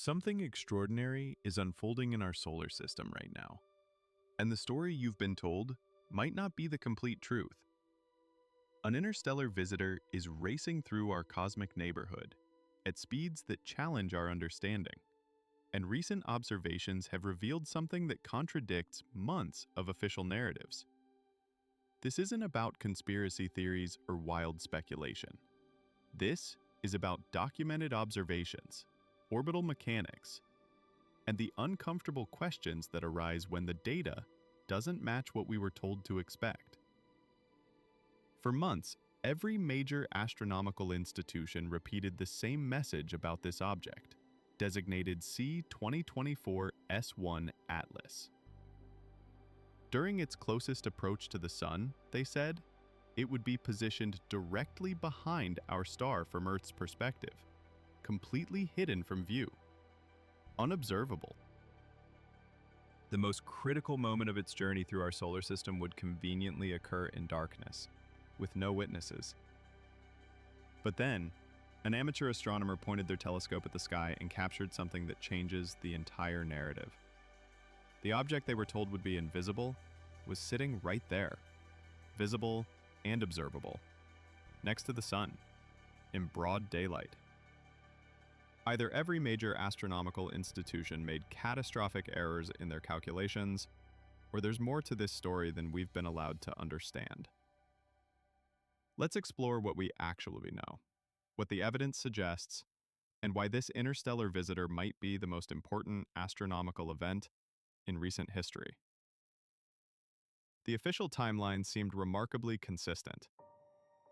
Something extraordinary is unfolding in our solar system right now, and the story you've been told might not be the complete truth. An interstellar visitor is racing through our cosmic neighborhood at speeds that challenge our understanding, and recent observations have revealed something that contradicts months of official narratives. This isn't about conspiracy theories or wild speculation. This is about documented observations, orbital mechanics, and the uncomfortable questions that arise when the data doesn't match what we were told to expect. For months, every major astronomical institution repeated the same message about this object, designated C-2024-S1 Atlas. During its closest approach to the Sun, they said, it would be positioned directly behind our star from Earth's perspective, completely hidden from view, unobservable. The most critical moment of its journey through our solar system would conveniently occur in darkness, with no witnesses. But then, an amateur astronomer pointed their telescope at the sky and captured something that changes the entire narrative. The object they were told would be invisible was sitting right there, visible and observable, next to the Sun, in broad daylight. Either every major astronomical institution made catastrophic errors in their calculations, or there's more to this story than we've been allowed to understand. Let's explore what we actually know, what the evidence suggests, and why this interstellar visitor might be the most important astronomical event in recent history. The official timeline seemed remarkably consistent.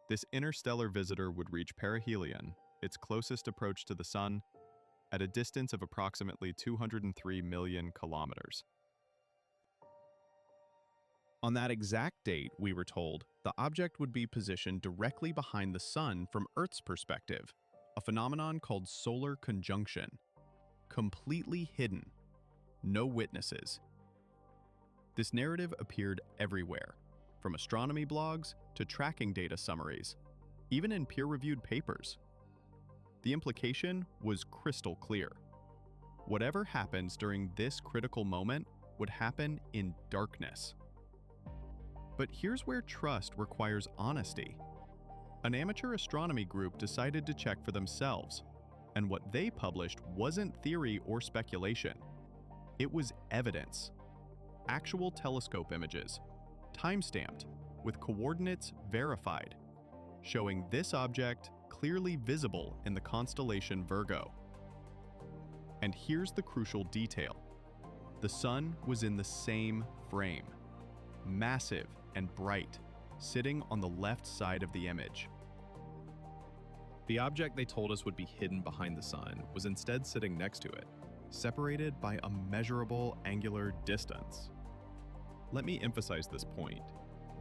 This interstellar visitor would reach Perihelion, its closest approach to the Sun, at a distance of approximately 203 million kilometers. On that exact date, we were told, the object would be positioned directly behind the Sun from Earth's perspective, a phenomenon called solar conjunction. Completely hidden. No witnesses. This narrative appeared everywhere, from astronomy blogs to tracking data summaries, even in peer-reviewed papers. The implication was crystal clear. Whatever happens during this critical moment would happen in darkness. But here's where trust requires honesty. An amateur astronomy group decided to check for themselves, and what they published wasn't theory or speculation. It was evidence. Actual telescope images, time-stamped, with coordinates verified, showing this object clearly visible in the constellation Virgo. And here's the crucial detail. The Sun was in the same frame, massive and bright, sitting on the left side of the image. The object they told us would be hidden behind the Sun was instead sitting next to it, separated by a measurable angular distance. Let me emphasize this point.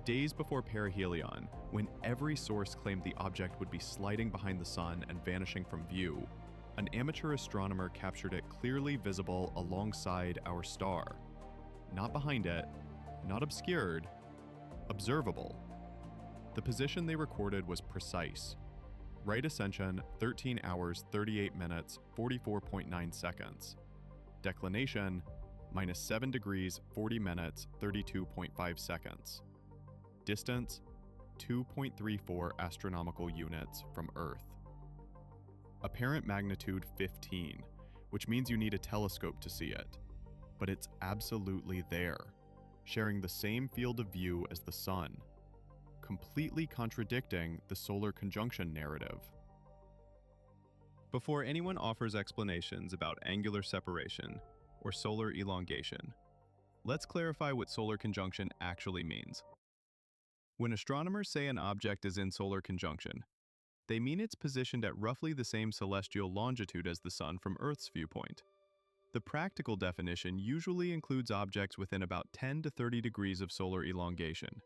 Days before Perihelion, when every source claimed the object would be sliding behind the Sun and vanishing from view, an amateur astronomer captured it clearly visible alongside our star. Not behind it, not obscured, observable. The position they recorded was precise. Right ascension, 13 hours, 38 minutes, 44.9 seconds. Declination, minus 7 degrees, 40 minutes, 32.5 seconds. Distance, 2.34 astronomical units from Earth. Apparent magnitude 15, which means you need a telescope to see it. But it's absolutely there, sharing the same field of view as the Sun, completely contradicting the solar conjunction narrative. Before anyone offers explanations about angular separation or solar elongation, let's clarify what solar conjunction actually means. When astronomers say an object is in solar conjunction, they mean it's positioned at roughly the same celestial longitude as the Sun from Earth's viewpoint. The practical definition usually includes objects within about 10 to 30 degrees of solar elongation.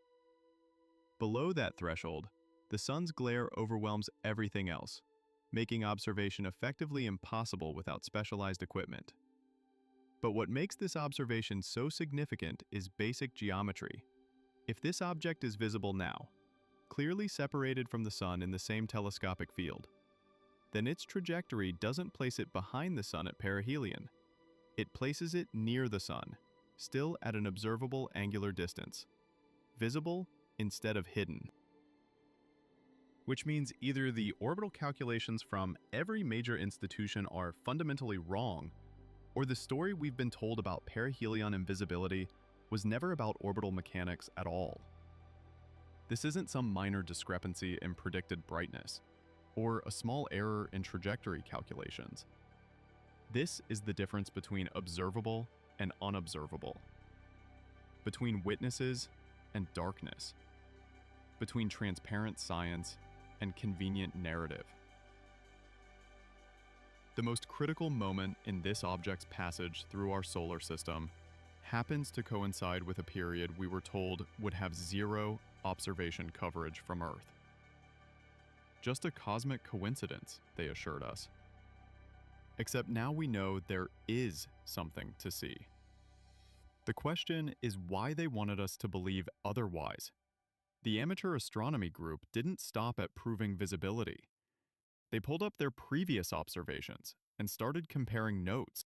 Below that threshold, the Sun's glare overwhelms everything else, making observation effectively impossible without specialized equipment. But what makes this observation so significant is basic geometry. If this object is visible now, clearly separated from the Sun in the same telescopic field, then its trajectory doesn't place it behind the Sun at perihelion. It places it near the Sun, still at an observable angular distance, visible instead of hidden. Which means either the orbital calculations from every major institution are fundamentally wrong, or the story we've been told about perihelion invisibility was never about orbital mechanics at all. This isn't some minor discrepancy in predicted brightness, or a small error in trajectory calculations. This is the difference between observable and unobservable, between witnesses and darkness, between transparent science and convenient narrative. The most critical moment in this object's passage through our solar system happens to coincide with a period we were told would have zero observation coverage from Earth. Just a cosmic coincidence, they assured us. Except now we know there is something to see. The question is why they wanted us to believe otherwise. The amateur astronomy group didn't stop at proving visibility. They pulled up their previous observations and started comparing notes.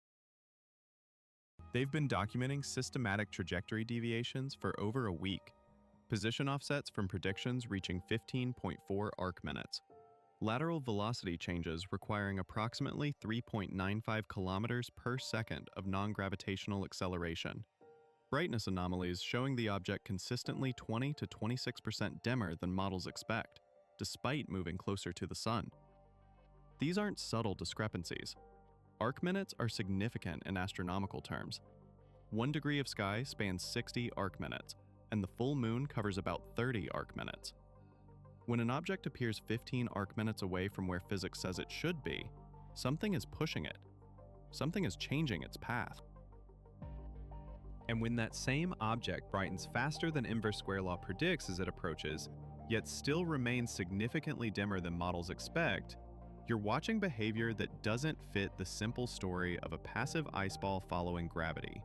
They've been documenting systematic trajectory deviations for over a week, position offsets from predictions reaching 15.4 arc minutes, lateral velocity changes requiring approximately 3.95 kilometers per second of non-gravitational acceleration, brightness anomalies showing the object consistently 20 to 26% dimmer than models expect, despite moving closer to the Sun. These aren't subtle discrepancies. Arc minutes are significant in astronomical terms. 1 degree of sky spans 60 arc minutes, and the full moon covers about 30 arc minutes. When an object appears 15 arc minutes away from where physics says it should be, something is pushing it. Something is changing its path. And when that same object brightens faster than inverse square law predicts as it approaches, yet still remains significantly dimmer than models expect, you're watching behavior that doesn't fit the simple story of a passive ice ball following gravity.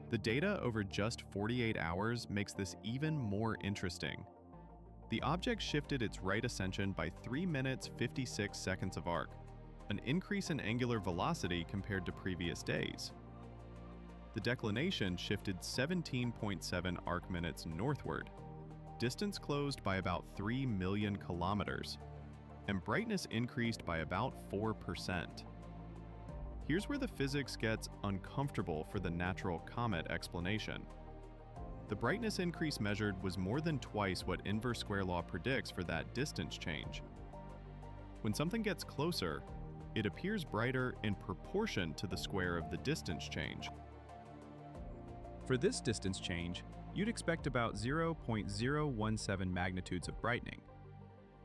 The data over just 48 hours makes this even more interesting. The object shifted its right ascension by 3 minutes 56 seconds of arc, an increase in angular velocity compared to previous days. The declination shifted 17.7 arc minutes northward, distance closed by about 3 million kilometers, and brightness increased by about 4%. Here's where the physics gets uncomfortable for the natural comet explanation. The brightness increase measured was more than twice what inverse square law predicts for that distance change. When something gets closer, it appears brighter in proportion to the square of the distance change. For this distance change, you'd expect about 0.017 magnitudes of brightening.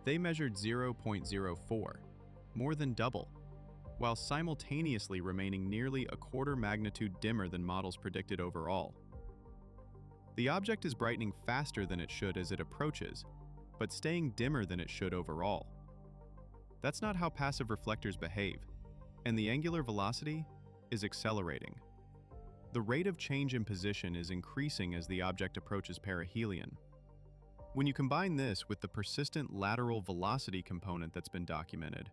They measured 0.04, more than double, while simultaneously remaining nearly a quarter magnitude dimmer than models predicted overall. The object is brightening faster than it should as it approaches, but staying dimmer than it should overall. That's not how passive reflectors behave, and the angular velocity is accelerating. The rate of change in position is increasing as the object approaches perihelion. When you combine this with the persistent lateral velocity component that's been documented,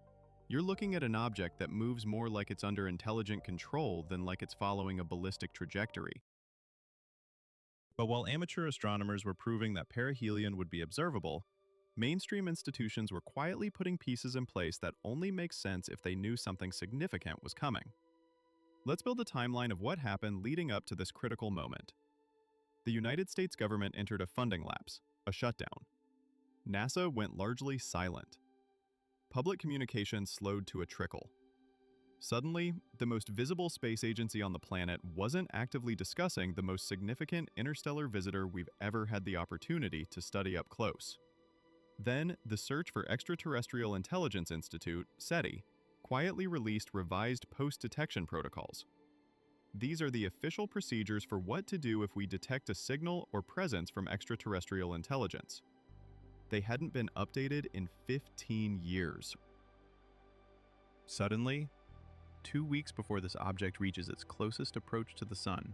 you're looking at an object that moves more like it's under intelligent control than like it's following a ballistic trajectory. But while amateur astronomers were proving that perihelion would be observable, mainstream institutions were quietly putting pieces in place that only make sense if they knew something significant was coming. Let's build a timeline of what happened leading up to this critical moment. The United States government entered a funding lapse, a shutdown. NASA went largely silent. Public communication slowed to a trickle. Suddenly, the most visible space agency on the planet wasn't actively discussing the most significant interstellar visitor we've ever had the opportunity to study up close. Then, the Search for Extraterrestrial Intelligence Institute, SETI, quietly released revised post-detection protocols. These are the official procedures for what to do if we detect a signal or presence from extraterrestrial intelligence. They hadn't been updated in 15 years. Suddenly, 2 weeks before this object reaches its closest approach to the Sun,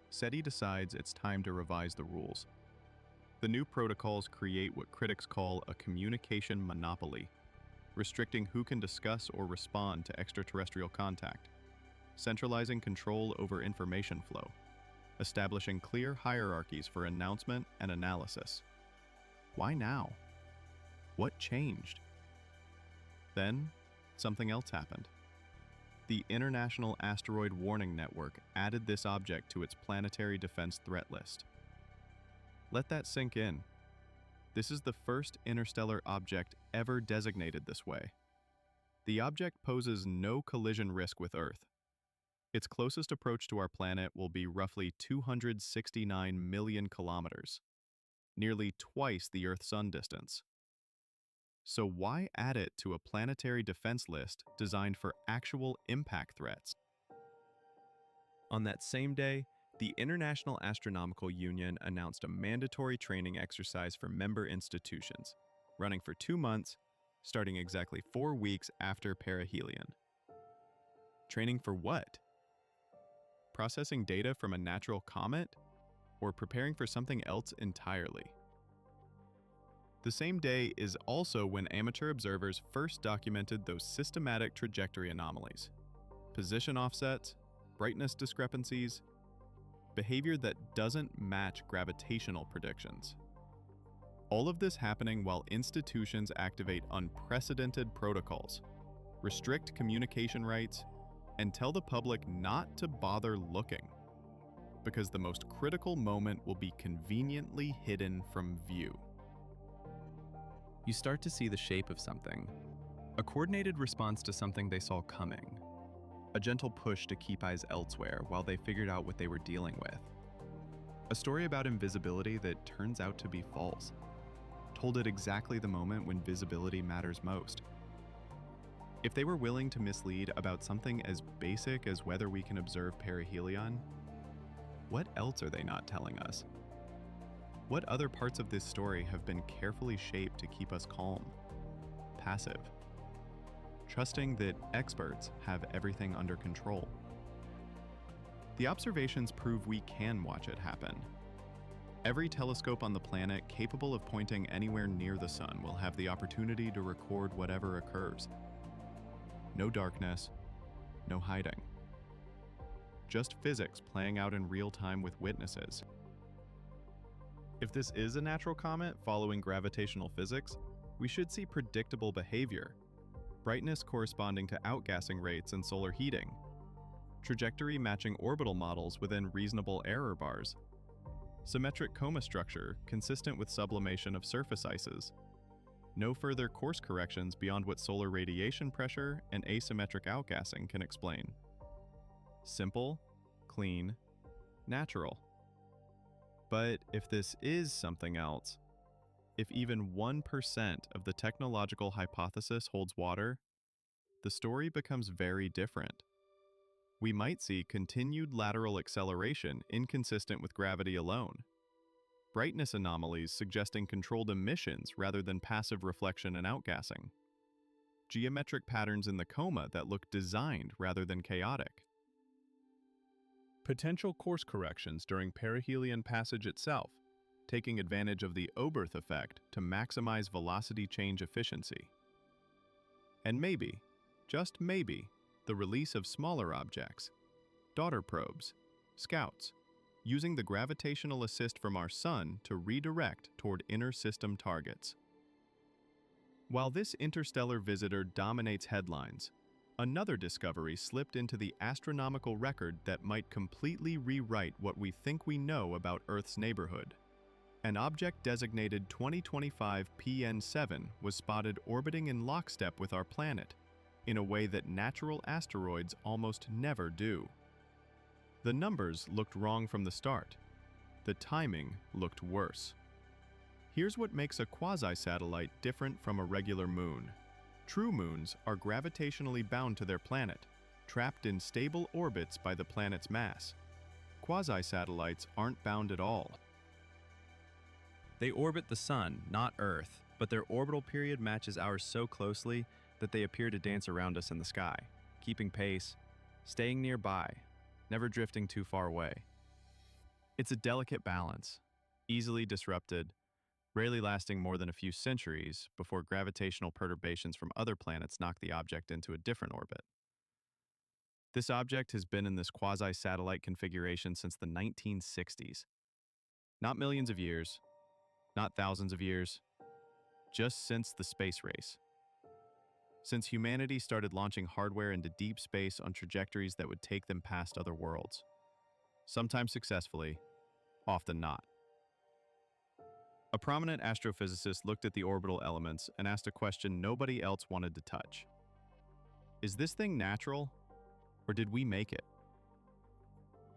SETI decides it's time to revise the rules. The new protocols create what critics call a communication monopoly, restricting who can discuss or respond to extraterrestrial contact, centralizing control over information flow, establishing clear hierarchies for announcement and analysis. Why now? What changed? Then, something else happened. The International Asteroid Warning Network added this object to its planetary defense threat list. Let that sink in. This is the first interstellar object ever designated this way. The object poses no collision risk with Earth. Its closest approach to our planet will be roughly 269 million kilometers, nearly twice the Earth-Sun distance. So why add it to a planetary defense list designed for actual impact threats? On that same day, the International Astronomical Union announced a mandatory training exercise for member institutions, running for 2 months, starting exactly 4 weeks after Perihelion. Training for what? Processing data from a natural comet? Or preparing for something else entirely? The same day is also when amateur observers first documented those systematic trajectory anomalies, position offsets, brightness discrepancies, behavior that doesn't match gravitational predictions. All of this happening while institutions activate unprecedented protocols, restrict communication rights, and tell the public not to bother looking, because the most critical moment will be conveniently hidden from view. You start to see the shape of something, a coordinated response to something they saw coming, a gentle push to keep eyes elsewhere while they figured out what they were dealing with. A story about invisibility that turns out to be false, told at exactly the moment when visibility matters most. If they were willing to mislead about something as basic as whether we can observe perihelion, what else are they not telling us? What other parts of this story have been carefully shaped to keep us calm, passive, trusting that experts have everything under control? The observations prove we can watch it happen. Every telescope on the planet capable of pointing anywhere near the sun will have the opportunity to record whatever occurs. No darkness, no hiding. Just physics playing out in real time with witnesses. If this is a natural comet following gravitational physics, we should see predictable behavior, brightness corresponding to outgassing rates and solar heating, trajectory matching orbital models within reasonable error bars, symmetric coma structure consistent with sublimation of surface ices, no further course corrections beyond what solar radiation pressure and asymmetric outgassing can explain. Simple, clean, natural. But if this is something else, if even 1% of the technological hypothesis holds water, the story becomes very different. We might see continued lateral acceleration inconsistent with gravity alone, brightness anomalies suggesting controlled emissions rather than passive reflection and outgassing, geometric patterns in the coma that look designed rather than chaotic. Potential course corrections during perihelion passage itself, taking advantage of the Oberth effect to maximize velocity change efficiency. And maybe, just maybe, the release of smaller objects, daughter probes, scouts, using the gravitational assist from our sun to redirect toward inner system targets. While this interstellar visitor dominates headlines, another discovery slipped into the astronomical record that might completely rewrite what we think we know about Earth's neighborhood. An object designated 2025 PN7 was spotted orbiting in lockstep with our planet, in a way that natural asteroids almost never do. The numbers looked wrong from the start. The timing looked worse. Here's what makes a quasi-satellite different from a regular moon. True moons are gravitationally bound to their planet, trapped in stable orbits by the planet's mass. Quasi-satellites aren't bound at all. They orbit the sun, not Earth, but their orbital period matches ours so closely that they appear to dance around us in the sky, keeping pace, staying nearby, never drifting too far away. It's a delicate balance, easily disrupted, rarely lasting more than a few centuries before gravitational perturbations from other planets knock the object into a different orbit. This object has been in this quasi-satellite configuration since the 1960s. Not millions of years, not thousands of years, just since the space race. Since humanity started launching hardware into deep space on trajectories that would take them past other worlds. Sometimes successfully, often not. A prominent astrophysicist looked at the orbital elements and asked a question nobody else wanted to touch. Is this thing natural, or did we make it?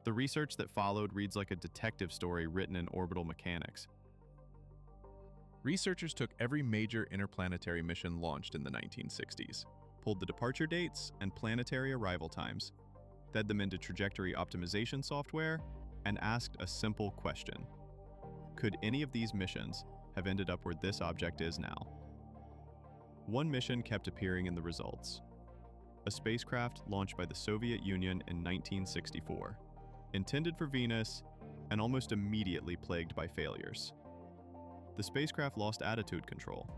The research that followed reads like a detective story written in orbital mechanics. Researchers took every major interplanetary mission launched in the 1960s, pulled the departure dates and planetary arrival times, fed them into trajectory optimization software, and asked a simple question. Could any of these missions have ended up where this object is now? One mission kept appearing in the results. A spacecraft launched by the Soviet Union in 1964, intended for Venus and almost immediately plagued by failures. The spacecraft lost attitude control.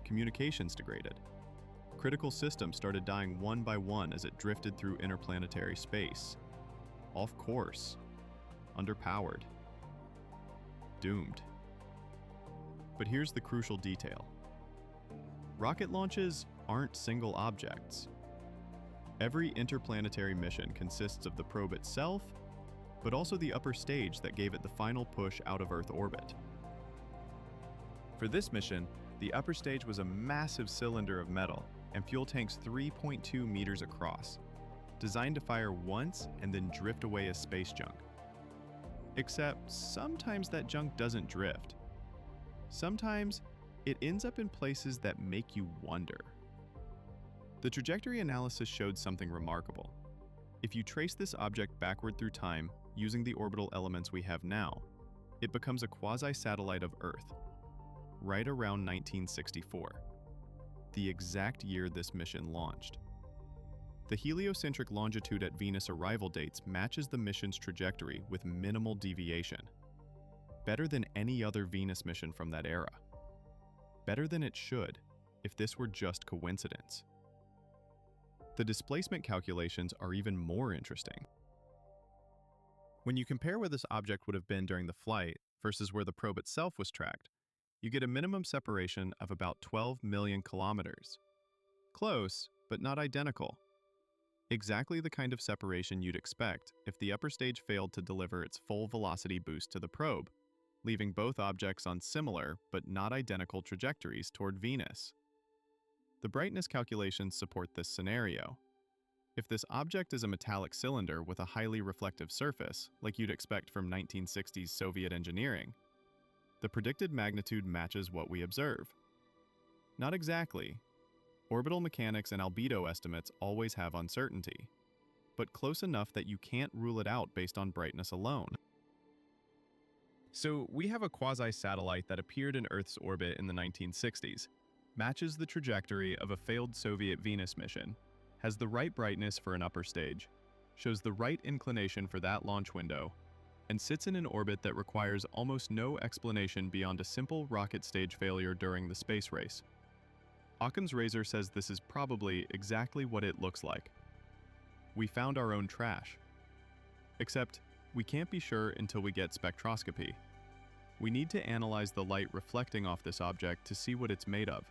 Communications degraded. Critical systems started dying one by one as it drifted through interplanetary space. Off course. Underpowered. Doomed. But here's the crucial detail. Rocket launches aren't single objects. Every interplanetary mission consists of the probe itself, but also the upper stage that gave it the final push out of Earth orbit. For this mission, the upper stage was a massive cylinder of metal and fuel tanks 3.2 meters across, designed to fire once and then drift away as space junk. Except sometimes that junk doesn't drift. Sometimes it ends up in places that make you wonder. The trajectory analysis showed something remarkable. If you trace this object backward through time using the orbital elements we have now, it becomes a quasi-satellite of Earth, right around 1964, the exact year this mission launched. The heliocentric longitude at Venus arrival dates matches the mission's trajectory with minimal deviation. Better than any other Venus mission from that era. Better than it should, if this were just coincidence. The displacement calculations are even more interesting. When you compare where this object would have been during the flight versus where the probe itself was tracked, you get a minimum separation of about 12 million kilometers. Close, but not identical. Exactly the kind of separation you'd expect if the upper stage failed to deliver its full velocity boost to the probe, leaving both objects on similar but not identical trajectories toward Venus. The brightness calculations support this scenario. If this object is a metallic cylinder with a highly reflective surface, like you'd expect from 1960s Soviet engineering, the predicted magnitude matches what we observe. Not exactly. Orbital mechanics and albedo estimates always have uncertainty, but close enough that you can't rule it out based on brightness alone. So we have a quasi-satellite that appeared in Earth's orbit in the 1960s, matches the trajectory of a failed Soviet Venus mission, has the right brightness for an upper stage, shows the right inclination for that launch window, and sits in an orbit that requires almost no explanation beyond a simple rocket stage failure during the space race. Occam's razor says this is probably exactly what it looks like. We found our own trash. Except, we can't be sure until we get spectroscopy. We need to analyze the light reflecting off this object to see what it's made of.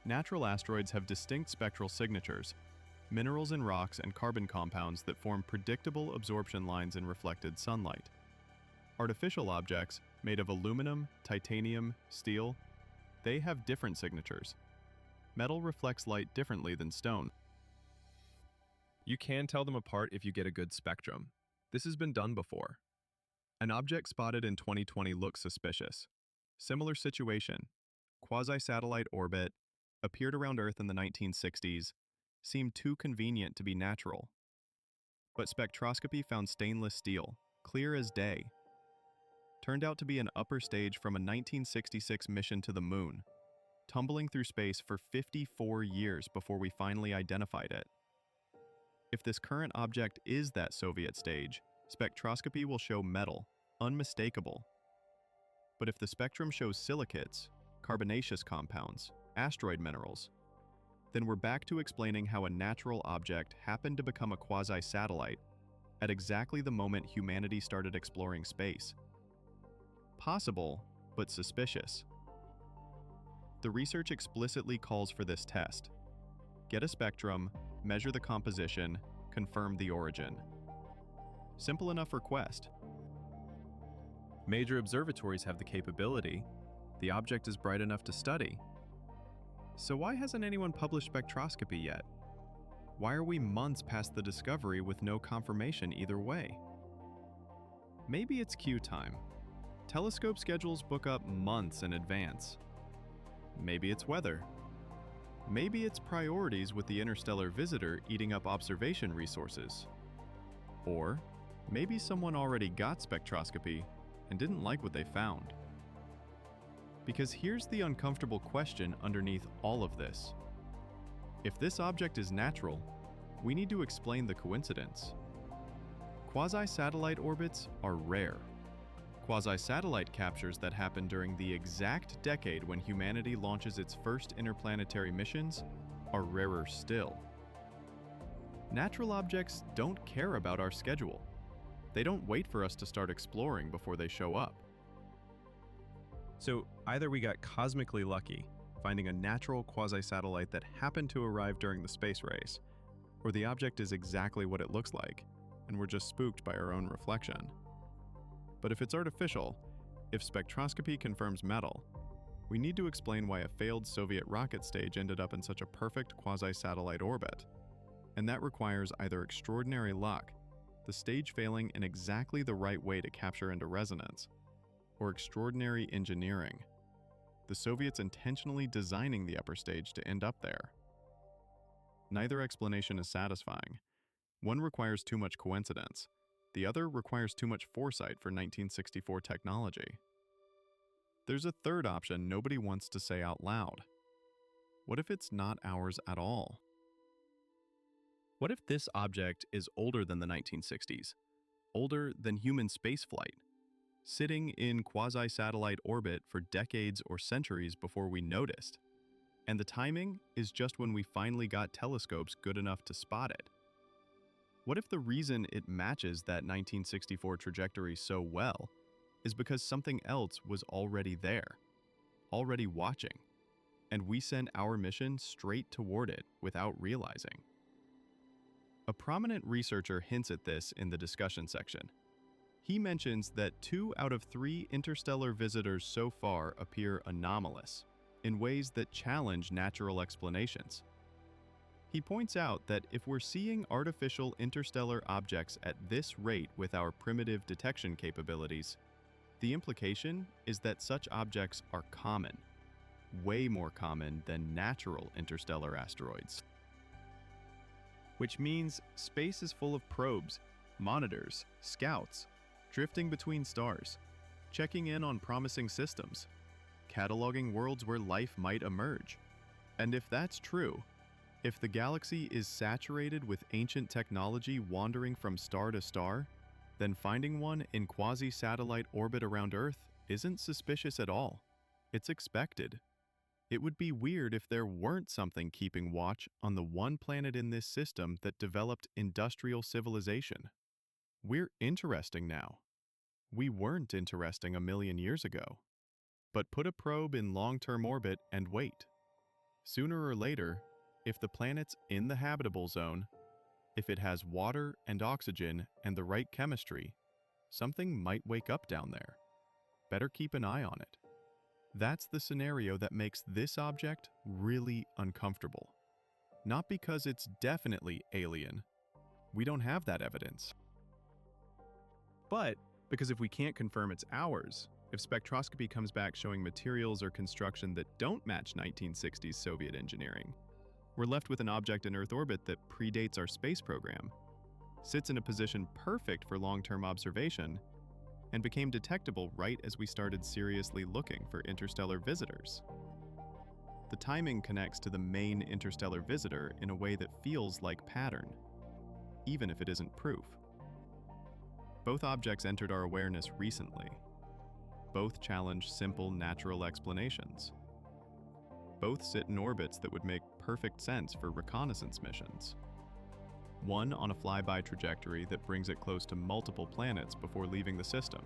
Natural asteroids have distinct spectral signatures, minerals in rocks and carbon compounds that form predictable absorption lines in reflected sunlight. Artificial objects, made of aluminum, titanium, steel, they have different signatures. Metal reflects light differently than stone. You can tell them apart if you get a good spectrum. This has been done before. An object spotted in 2020 looks suspicious. Similar situation. Quasi-satellite orbit, appeared around Earth in the 1960s, seemed too convenient to be natural. But spectroscopy found stainless steel, clear as day. Turned out to be an upper stage from a 1966 mission to the Moon, tumbling through space for 54 years before we finally identified it. If this current object is that Soviet stage, spectroscopy will show metal, unmistakable. But if the spectrum shows silicates, carbonaceous compounds, asteroid minerals, then we're back to explaining how a natural object happened to become a quasi-satellite at exactly the moment humanity started exploring space. Possible, but suspicious. The research explicitly calls for this test. Get a spectrum, measure the composition, confirm the origin. Simple enough request. Major observatories have the capability. The object is bright enough to study. So why hasn't anyone published spectroscopy yet? Why are we months past the discovery with no confirmation either way? Maybe it's queue time. Telescope schedules book up months in advance. Maybe it's weather. Maybe it's priorities with the interstellar visitor eating up observation resources. Or maybe someone already got spectroscopy and didn't like what they found. Because here's the uncomfortable question underneath all of this. If this object is natural, we need to explain the coincidence. Quasi-satellite orbits are rare. Quasi-satellite captures that happen during the exact decade when humanity launches its first interplanetary missions are rarer still. Natural objects don't care about our schedule. They don't wait for us to start exploring before they show up. So either we got cosmically lucky, finding a natural quasi-satellite that happened to arrive during the space race, or the object is exactly what it looks like, and we're just spooked by our own reflection. But if it's artificial, if spectroscopy confirms metal, we need to explain why a failed Soviet rocket stage ended up in such a perfect quasi-satellite orbit. And that requires either extraordinary luck, the stage failing in exactly the right way to capture into resonance, or extraordinary engineering, the Soviets intentionally designing the upper stage to end up there. Neither explanation is satisfying. One requires too much coincidence. The other requires too much foresight for 1964 technology. There's a third option nobody wants to say out loud. What if it's not ours at all? What if this object is older than the 1960s? Older than human spaceflight? Sitting in quasi-satellite orbit for decades or centuries before we noticed? And the timing is just when we finally got telescopes good enough to spot it. What if the reason it matches that 1964 trajectory so well is because something else was already there, already watching, and we sent our mission straight toward it without realizing? A prominent researcher hints at this in the discussion section. He mentions that 2 out of 3 interstellar visitors so far appear anomalous, in ways that challenge natural explanations. He points out that if we're seeing artificial interstellar objects at this rate with our primitive detection capabilities, the implication is that such objects are common, way more common than natural interstellar asteroids. Which means space is full of probes, monitors, scouts, drifting between stars, checking in on promising systems, cataloging worlds where life might emerge. And if that's true, if the galaxy is saturated with ancient technology wandering from star to star, then finding one in quasi-satellite orbit around Earth isn't suspicious at all. It's expected. It would be weird if there weren't something keeping watch on the one planet in this system that developed industrial civilization. We're interesting now. We weren't interesting a million years ago. But put a probe in long-term orbit and wait. Sooner or later, if the planet's in the habitable zone, if it has water and oxygen and the right chemistry, something might wake up down there. Better keep an eye on it. That's the scenario that makes this object really uncomfortable. Not because it's definitely alien. We don't have that evidence. But because if we can't confirm it's ours, if spectroscopy comes back showing materials or construction that don't match 1960s Soviet engineering, we're left with an object in Earth orbit that predates our space program, sits in a position perfect for long-term observation, and became detectable right as we started seriously looking for interstellar visitors. The timing connects to the main interstellar visitor in a way that feels like pattern, even if it isn't proof. Both objects entered our awareness recently. Both challenge simple natural explanations. Both sit in orbits that would make perfect sense for reconnaissance missions. One on a flyby trajectory that brings it close to multiple planets before leaving the system.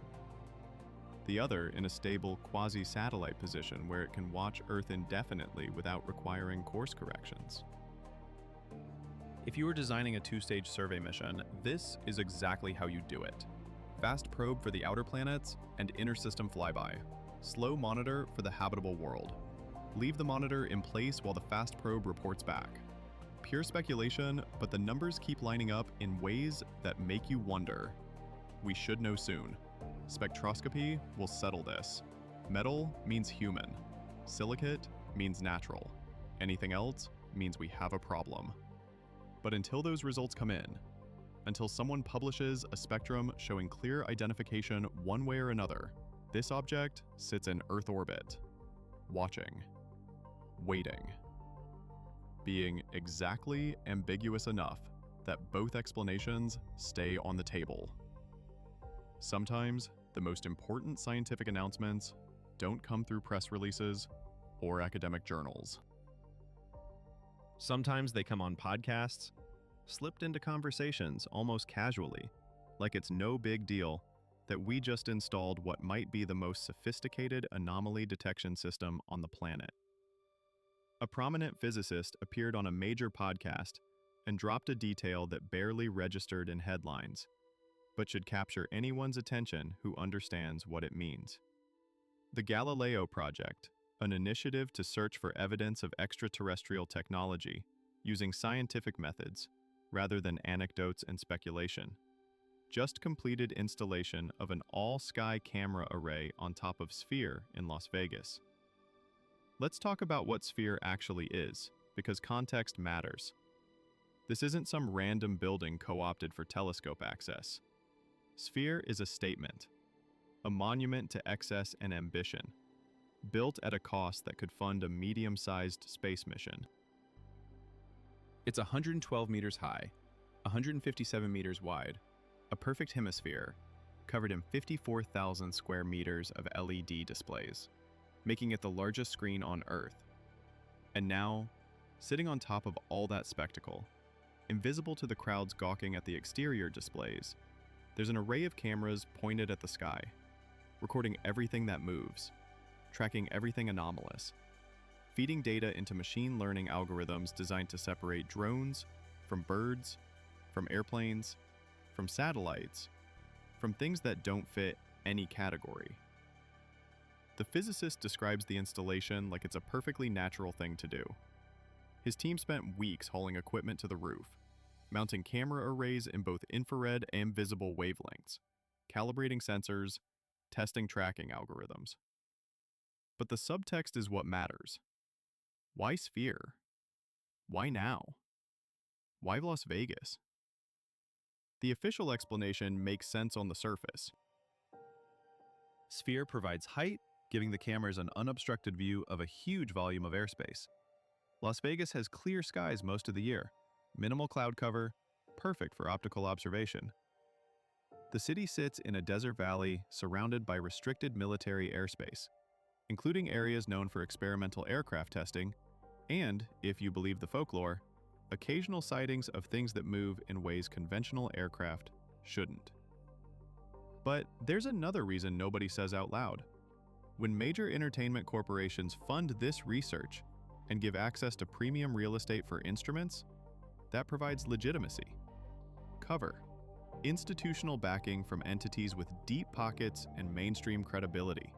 The other in a stable quasi-satellite position where it can watch Earth indefinitely without requiring course corrections. If you were designing a two-stage survey mission, this is exactly how you do it. Fast probe for the outer planets and inter-system flyby. Slow monitor for the habitable world. Leave the monitor in place while the fast probe reports back. Pure speculation, but the numbers keep lining up in ways that make you wonder. We should know soon. Spectroscopy will settle this. Metal means human. Silicate means natural. Anything else means we have a problem. But until those results come in, until someone publishes a spectrum showing clear identification one way or another, this object sits in Earth orbit, watching, waiting, being exactly ambiguous enough that both explanations stay on the table. Sometimes, the most important scientific announcements don't come through press releases or academic journals. Sometimes they come on podcasts, slipped into conversations almost casually, like it's no big deal that we just installed what might be the most sophisticated anomaly detection system on the planet. A prominent physicist appeared on a major podcast and dropped a detail that barely registered in headlines, but should capture anyone's attention who understands what it means. The Galileo Project, an initiative to search for evidence of extraterrestrial technology using scientific methods rather than anecdotes and speculation, just completed installation of an all-sky camera array on top of Sphere in Las Vegas. Let's talk about what Sphere actually is, because context matters. This isn't some random building co-opted for telescope access. Sphere is a statement, a monument to excess and ambition, built at a cost that could fund a medium-sized space mission. It's 112 meters high, 157 meters wide, a perfect hemisphere, covered in 54,000 square meters of LED displays, making it the largest screen on Earth. And now, sitting on top of all that spectacle, invisible to the crowds gawking at the exterior displays, there's an array of cameras pointed at the sky, recording everything that moves, tracking everything anomalous, feeding data into machine learning algorithms designed to separate drones from birds, from airplanes, from satellites, from things that don't fit any category. The physicist describes the installation like it's a perfectly natural thing to do. His team spent weeks hauling equipment to the roof, mounting camera arrays in both infrared and visible wavelengths, calibrating sensors, testing tracking algorithms. But the subtext is what matters. Why Sphere? Why now? Why Las Vegas? The official explanation makes sense on the surface. Sphere provides height, giving the cameras an unobstructed view of a huge volume of airspace. Las Vegas has clear skies most of the year, minimal cloud cover, perfect for optical observation. The city sits in a desert valley surrounded by restricted military airspace, including areas known for experimental aircraft testing, and, if you believe the folklore, occasional sightings of things that move in ways conventional aircraft shouldn't. But there's another reason nobody says out loud. When major entertainment corporations fund this research and give access to premium real estate for instruments, that provides legitimacy, cover, institutional backing from entities with deep pockets and mainstream credibility.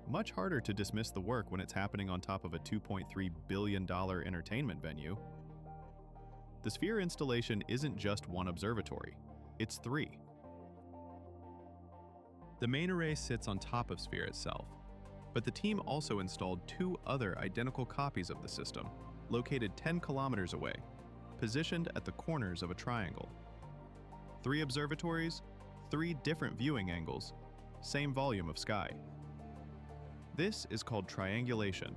Much harder to dismiss the work when it's happening on top of a $2.3 billion entertainment venue. The Sphere installation isn't just one observatory, it's three. The main array sits on top of Sphere itself, but the team also installed two other identical copies of the system, located 10 kilometers away, positioned at the corners of a triangle. 3 observatories, 3 different viewing angles, same volume of sky. This is called triangulation,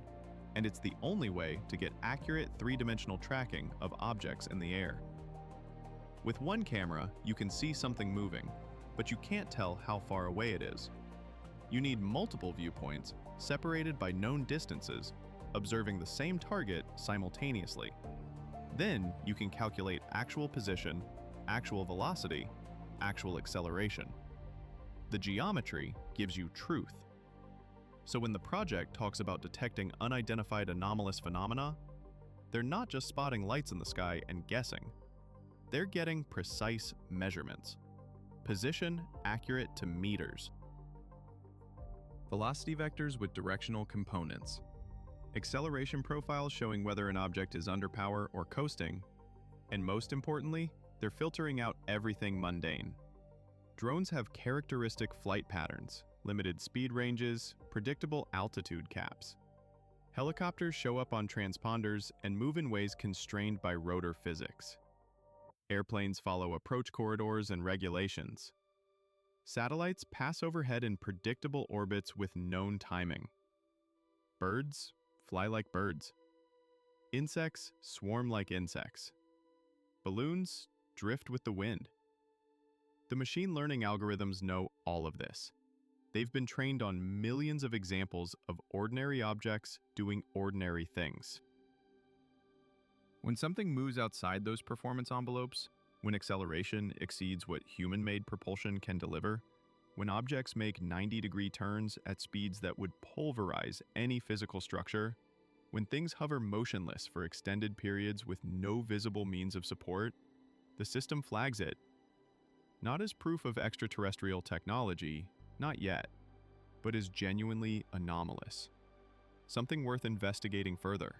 and it's the only way to get accurate three-dimensional tracking of objects in the air. With one camera, you can see something moving, but you can't tell how far away it is. You need multiple viewpoints, separated by known distances, observing the same target simultaneously. Then you can calculate actual position, actual velocity, actual acceleration. The geometry gives you truth. So when the project talks about detecting unidentified anomalous phenomena, they're not just spotting lights in the sky and guessing. They're getting precise measurements. Position accurate to meters. Velocity vectors with directional components. Acceleration profiles showing whether an object is under power or coasting. And most importantly, they're filtering out everything mundane. Drones have characteristic flight patterns, limited speed ranges, predictable altitude caps. Helicopters show up on transponders and move in ways constrained by rotor physics. Airplanes follow approach corridors and regulations. Satellites pass overhead in predictable orbits with known timing. Birds fly like birds. Insects swarm like insects. Balloons drift with the wind. The machine learning algorithms know all of this. They've been trained on millions of examples of ordinary objects doing ordinary things. When something moves outside those performance envelopes, when acceleration exceeds what human-made propulsion can deliver, when objects make 90-degree turns at speeds that would pulverize any physical structure, when things hover motionless for extended periods with no visible means of support, the system flags it. Not as proof of extraterrestrial technology, not yet, but as genuinely anomalous. Something worth investigating further.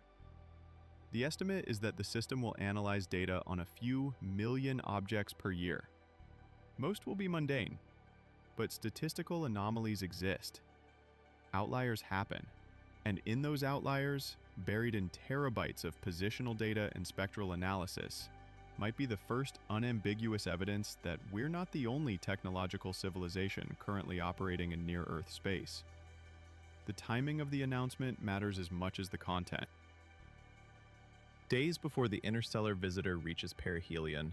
The estimate is that the system will analyze data on a few million objects per year. Most will be mundane, but statistical anomalies exist. Outliers happen, and in those outliers, buried in terabytes of positional data and spectral analysis, might be the first unambiguous evidence that we're not the only technological civilization currently operating in near-Earth space. The timing of the announcement matters as much as the content. Days before the interstellar visitor reaches perihelion,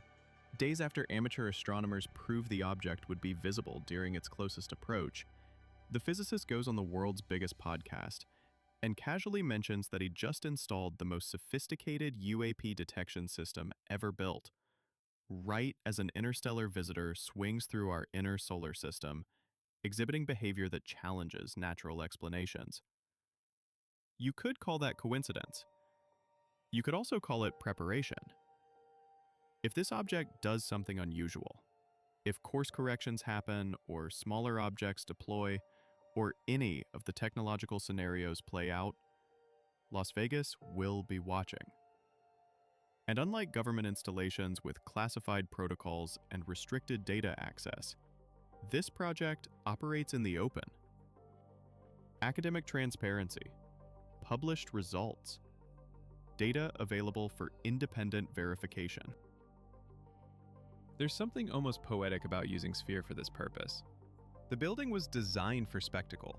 days after amateur astronomers prove the object would be visible during its closest approach, the physicist goes on the world's biggest podcast and casually mentions that he just installed the most sophisticated UAP detection system ever built, right as an interstellar visitor swings through our inner solar system, exhibiting behavior that challenges natural explanations. You could call that coincidence. You could also call it preparation. If this object does something unusual, if course corrections happen or smaller objects deploy, or any of the technological scenarios play out, Las Vegas will be watching. And unlike government installations with classified protocols and restricted data access, this project operates in the open. Academic transparency, published results, data available for independent verification. There's something almost poetic about using Sphere for this purpose. The building was designed for spectacle,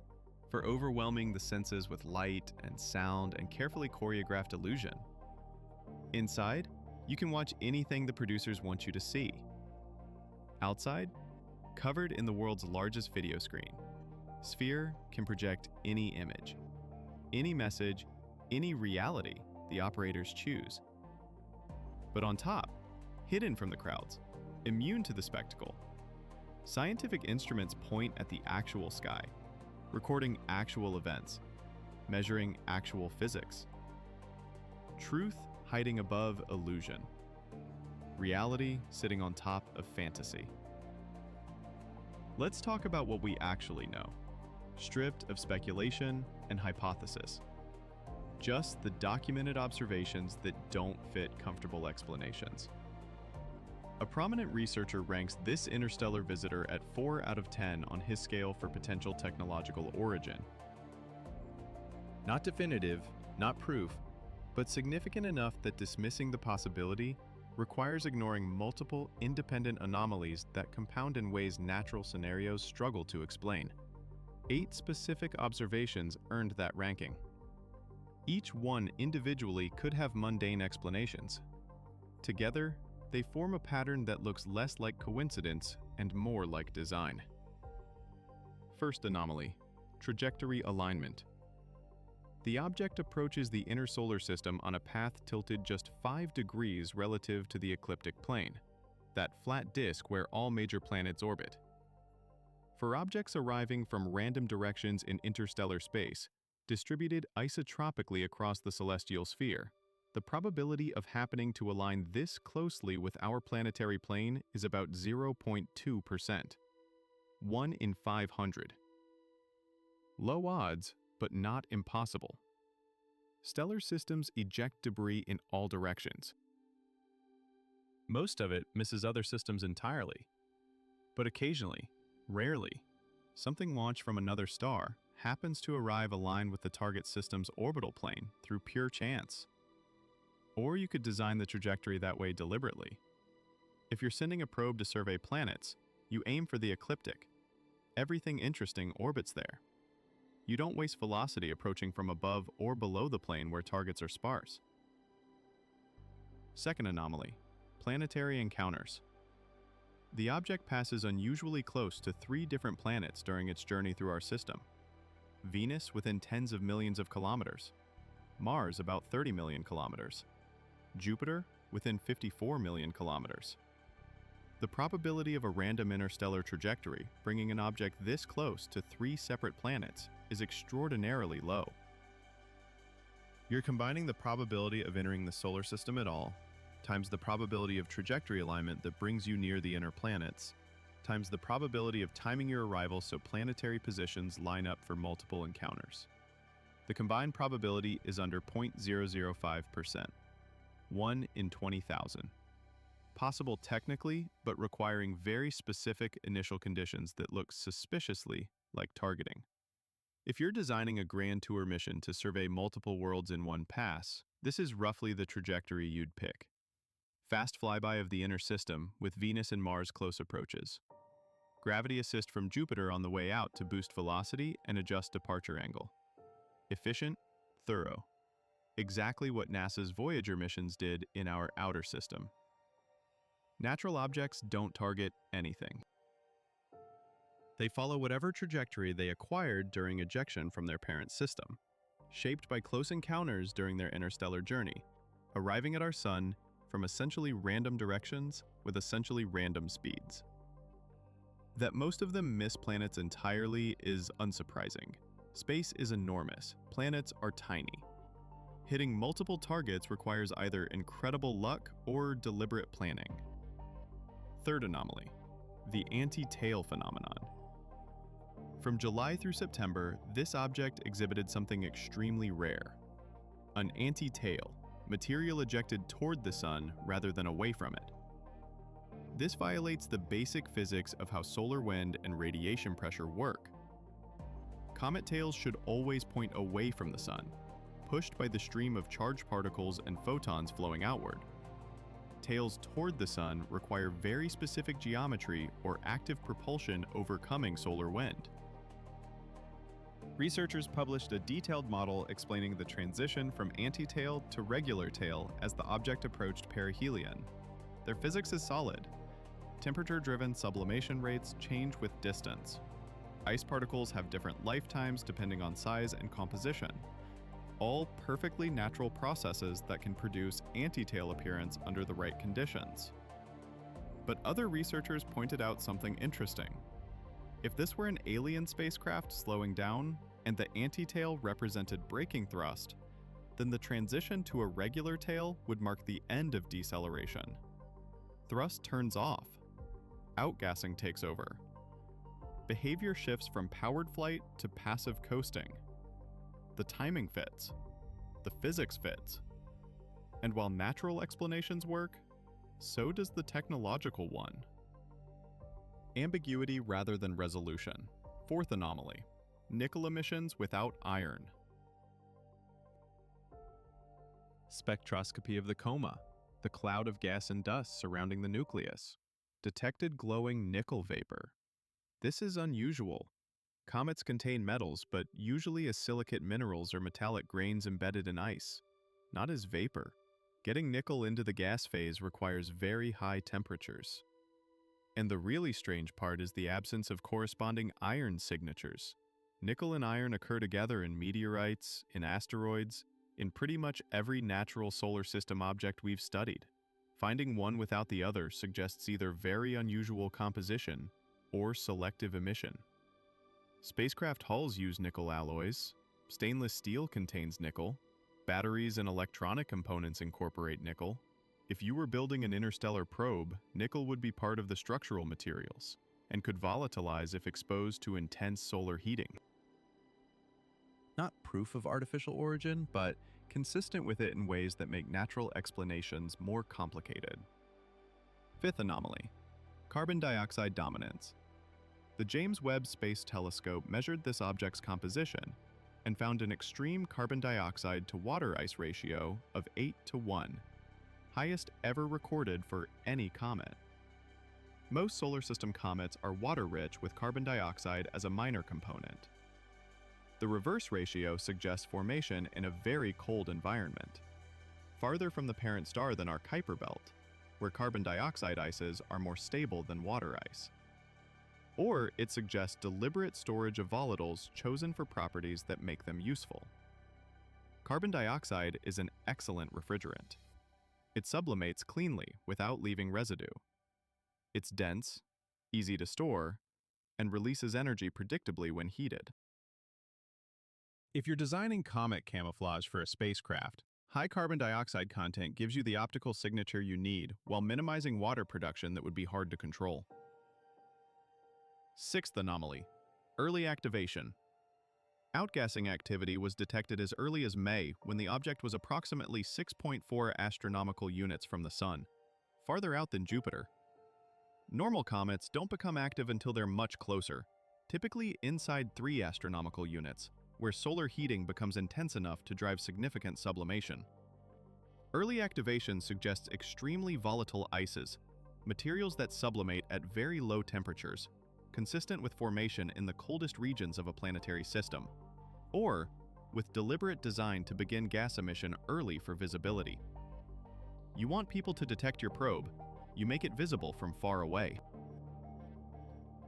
for overwhelming the senses with light and sound and carefully choreographed illusion. Inside, you can watch anything the producers want you to see. Outside, covered in the world's largest video screen, Sphere can project any image, any message, any reality the operators choose. But on top, hidden from the crowds, immune to the spectacle, scientific instruments point at the actual sky, recording actual events, measuring actual physics. Truth hiding above illusion. Reality sitting on top of fantasy. Let's talk about what we actually know, stripped of speculation and hypothesis. Just the documented observations that don't fit comfortable explanations. A prominent researcher ranks this interstellar visitor at 4 out of 10 on his scale for potential technological origin. Not definitive, not proof, but significant enough that dismissing the possibility requires ignoring multiple independent anomalies that compound in ways natural scenarios struggle to explain. 8 specific observations earned that ranking. Each one individually could have mundane explanations. Together, they form a pattern that looks less like coincidence and more like design. First anomaly, Trajectory alignment. The object approaches the inner solar system on a path tilted just 5 degrees relative to the ecliptic plane, that flat disk where all major planets orbit. For objects arriving from random directions in interstellar space, distributed isotropically across the celestial sphere, the probability of happening to align this closely with our planetary plane is about 0.2%, 1 in 500. Low odds, but not impossible. Stellar systems eject debris in all directions. Most of it misses other systems entirely. But occasionally, rarely, something launched from another star happens to arrive aligned with the target system's orbital plane through pure chance. Or you could design the trajectory that way deliberately. If you're sending a probe to survey planets, you aim for the ecliptic. Everything interesting orbits there. You don't waste velocity approaching from above or below the plane where targets are sparse. Second anomaly, planetary encounters. The object passes unusually close to 3 different planets during its journey through our system. Venus within tens of millions of kilometers, Mars about 30 million kilometers, Jupiter within 54 million kilometers. The probability of a random interstellar trajectory bringing an object this close to 3 separate planets is extraordinarily low. You're combining the probability of entering the solar system at all, times the probability of trajectory alignment that brings you near the inner planets, times the probability of timing your arrival so planetary positions line up for multiple encounters. The combined probability is under 0.005%, 1 in 20,000. Possible technically, but requiring very specific initial conditions that look suspiciously like targeting. If you're designing a grand tour mission to survey multiple worlds in one pass, this is roughly the trajectory you'd pick. Fast flyby of the inner system with Venus and Mars close approaches. Gravity assist from Jupiter on the way out to boost velocity and adjust departure angle. Efficient, thorough. Exactly what NASA's Voyager missions did in our outer system. Natural objects don't target anything. They follow whatever trajectory they acquired during ejection from their parent system, shaped by close encounters during their interstellar journey, arriving at our Sun from essentially random directions with essentially random speeds. That most of them miss planets entirely is unsurprising. Space is enormous, planets are tiny. Hitting multiple targets requires either incredible luck or deliberate planning. Third anomaly, the anti-tail phenomenon. From July through September, this object exhibited something extremely rare. An anti-tail, material ejected toward the Sun rather than away from it. This violates the basic physics of how solar wind and radiation pressure work. Comet tails should always point away from the Sun, pushed by the stream of charged particles and photons flowing outward. Tails toward the Sun require very specific geometry or active propulsion overcoming solar wind. Researchers published a detailed model explaining the transition from anti-tail to regular tail as the object approached perihelion. Their physics is solid. Temperature-driven sublimation rates change with distance. Ice particles have different lifetimes depending on size and composition. All perfectly natural processes that can produce anti-tail appearance under the right conditions. But other researchers pointed out something interesting. If this were an alien spacecraft slowing down and the anti-tail represented braking thrust, then the transition to a regular tail would mark the end of deceleration. Thrust turns off. Outgassing takes over. Behavior shifts from powered flight to passive coasting. The timing fits. The physics fits. And while natural explanations work, so does the technological one. Ambiguity rather than resolution. Fourth anomaly. Nickel emissions without iron. Spectroscopy of the coma, the cloud of gas and dust surrounding the nucleus. Detected glowing nickel vapor. This is unusual. Comets contain metals, but usually as silicate minerals or metallic grains embedded in ice, not as vapor. Getting nickel into the gas phase requires very high temperatures. And the really strange part is the absence of corresponding iron signatures. Nickel and iron occur together in meteorites, in asteroids, in pretty much every natural solar system object we've studied. Finding one without the other suggests either very unusual composition or selective emission. Spacecraft hulls use nickel alloys, stainless steel contains nickel, batteries and electronic components incorporate nickel. If you were building an interstellar probe, nickel would be part of the structural materials and could volatilize if exposed to intense solar heating. Not proof of artificial origin, but consistent with it in ways that make natural explanations more complicated. Fifth anomaly: carbon dioxide dominance. The James Webb Space Telescope measured this object's composition and found an extreme carbon dioxide to water ice ratio of 8:1, highest ever recorded for any comet. Most solar system comets are water-rich with carbon dioxide as a minor component. The reverse ratio suggests formation in a very cold environment, farther from the parent star than our Kuiper belt, where carbon dioxide ices are more stable than water ice. Or it suggests deliberate storage of volatiles chosen for properties that make them useful. Carbon dioxide is an excellent refrigerant. It sublimates cleanly without leaving residue. It's dense, easy to store, and releases energy predictably when heated. If you're designing comet camouflage for a spacecraft, high carbon dioxide content gives you the optical signature you need while minimizing water production that would be hard to control. Sixth anomaly: early activation. Outgassing activity was detected as early as May when the object was approximately 6.4 astronomical units from the Sun, farther out than Jupiter. Normal comets don't become active until they're much closer, typically inside 3 astronomical units, where solar heating becomes intense enough to drive significant sublimation. Early activation suggests extremely volatile ices, materials that sublimate at very low temperatures, consistent with formation in the coldest regions of a planetary system, or with deliberate design to begin gas emission early for visibility. You want people to detect your probe, you make it visible from far away.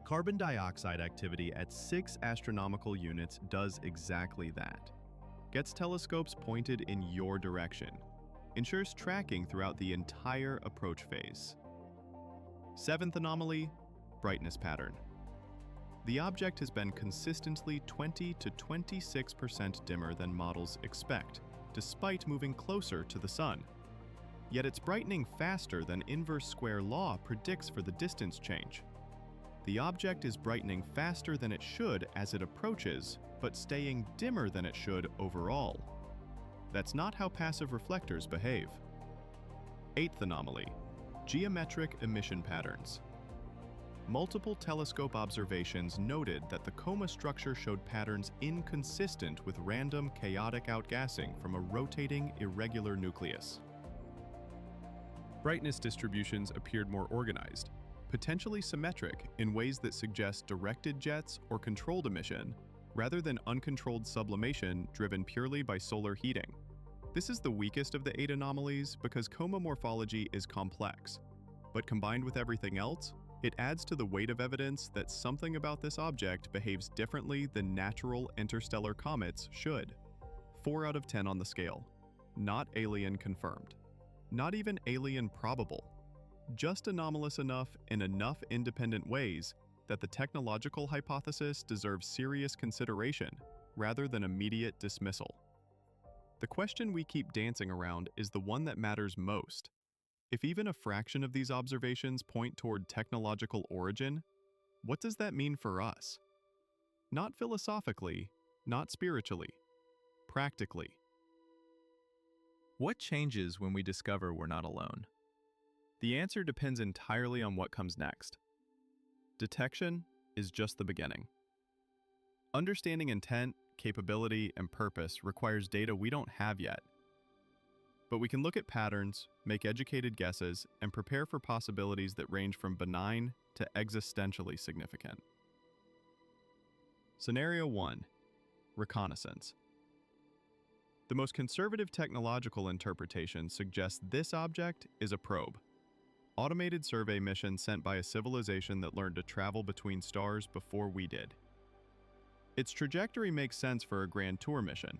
Carbon dioxide activity at 6 astronomical units does exactly that. Gets telescopes pointed in your direction, ensures tracking throughout the entire approach phase. Seventh anomaly: brightness pattern. The object has been consistently 20 to 26% dimmer than models expect, despite moving closer to the Sun. Yet it's brightening faster than inverse square law predicts for the distance change. The object is brightening faster than it should as it approaches, but staying dimmer than it should overall. That's not how passive reflectors behave. Eighth anomaly: geometric emission patterns. Multiple telescope observations noted that the coma structure showed patterns inconsistent with random chaotic outgassing from a rotating irregular nucleus. Brightness distributions appeared more organized, potentially symmetric in ways that suggest directed jets or controlled emission, rather than uncontrolled sublimation driven purely by solar heating. This is the weakest of the 8 anomalies because coma morphology is complex, but combined with everything else, it adds to the weight of evidence that something about this object behaves differently than natural interstellar comets should. 4 out of 10 on the scale. Not alien confirmed. Not even alien probable. Just anomalous enough in enough independent ways that the technological hypothesis deserves serious consideration rather than immediate dismissal. The question we keep dancing around is the one that matters most. If even a fraction of these observations point toward technological origin, what does that mean for us? Not philosophically, not spiritually, practically. What changes when we discover we're not alone? The answer depends entirely on what comes next. Detection is just the beginning. Understanding intent, capability, and purpose requires data we don't have yet. But we can look at patterns, make educated guesses, and prepare for possibilities that range from benign to existentially significant. Scenario 1: reconnaissance. The most conservative technological interpretation suggests this object is a probe. Automated survey mission sent by a civilization that learned to travel between stars before we did. Its trajectory makes sense for a grand tour mission.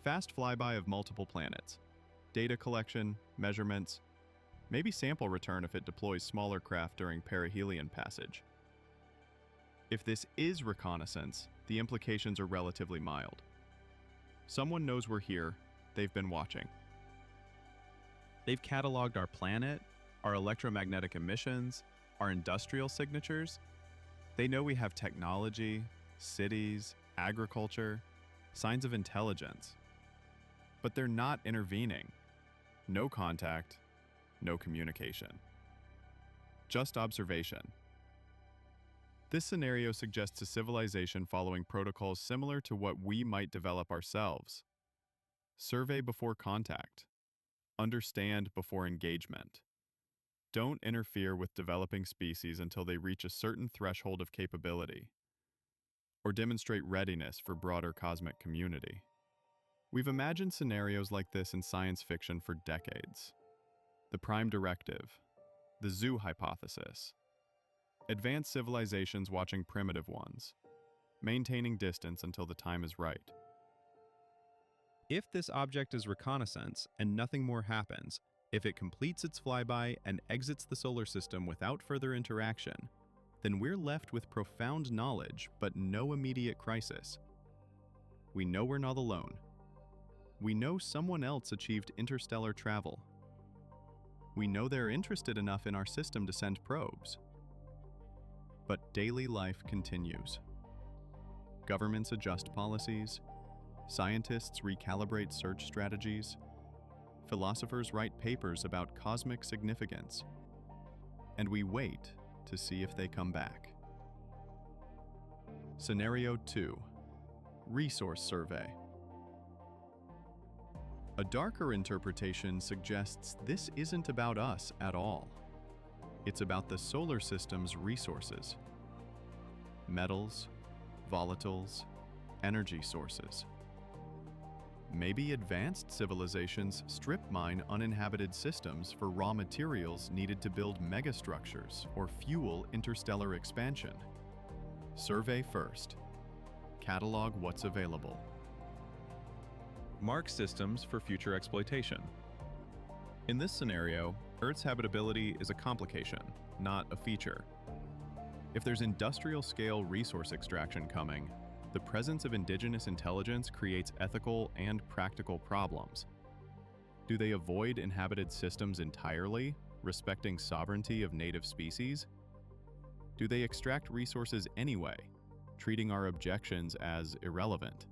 Fast flyby of multiple planets, data collection, measurements, maybe sample return if it deploys smaller craft during perihelion passage. If this is reconnaissance, the implications are relatively mild. Someone knows we're here, they've been watching. They've cataloged our planet, our electromagnetic emissions, our industrial signatures. They know we have technology, cities, agriculture, signs of intelligence. But they're not intervening. No contact, no communication. Just observation. This scenario suggests a civilization following protocols similar to what we might develop ourselves. Survey before contact. Understand before engagement. Don't interfere with developing species until they reach a certain threshold of capability, or demonstrate readiness for broader cosmic community. We've imagined scenarios like this in science fiction for decades. The Prime Directive, the Zoo hypothesis, advanced civilizations watching primitive ones, maintaining distance until the time is right. If this object is reconnaissance and nothing more happens, if it completes its flyby and exits the solar system without further interaction, then we're left with profound knowledge but no immediate crisis. We know we're not alone. We know someone else achieved interstellar travel. We know they're interested enough in our system to send probes. But daily life continues. Governments adjust policies, scientists recalibrate search strategies, philosophers write papers about cosmic significance, and we wait to see if they come back. Scenario 2. Resource Survey. A darker interpretation suggests this isn't about us at all. It's about the solar system's resources. Metals, volatiles, energy sources. Maybe advanced civilizations strip mine uninhabited systems for raw materials needed to build megastructures or fuel interstellar expansion. Survey first. Catalog what's available. Mark systems for future exploitation. In this scenario, Earth's habitability is a complication, not a feature. If there's industrial-scale resource extraction coming, the presence of indigenous intelligence creates ethical and practical problems. Do they avoid inhabited systems entirely, respecting sovereignty of native species? Do they extract resources anyway, treating our objections as irrelevant?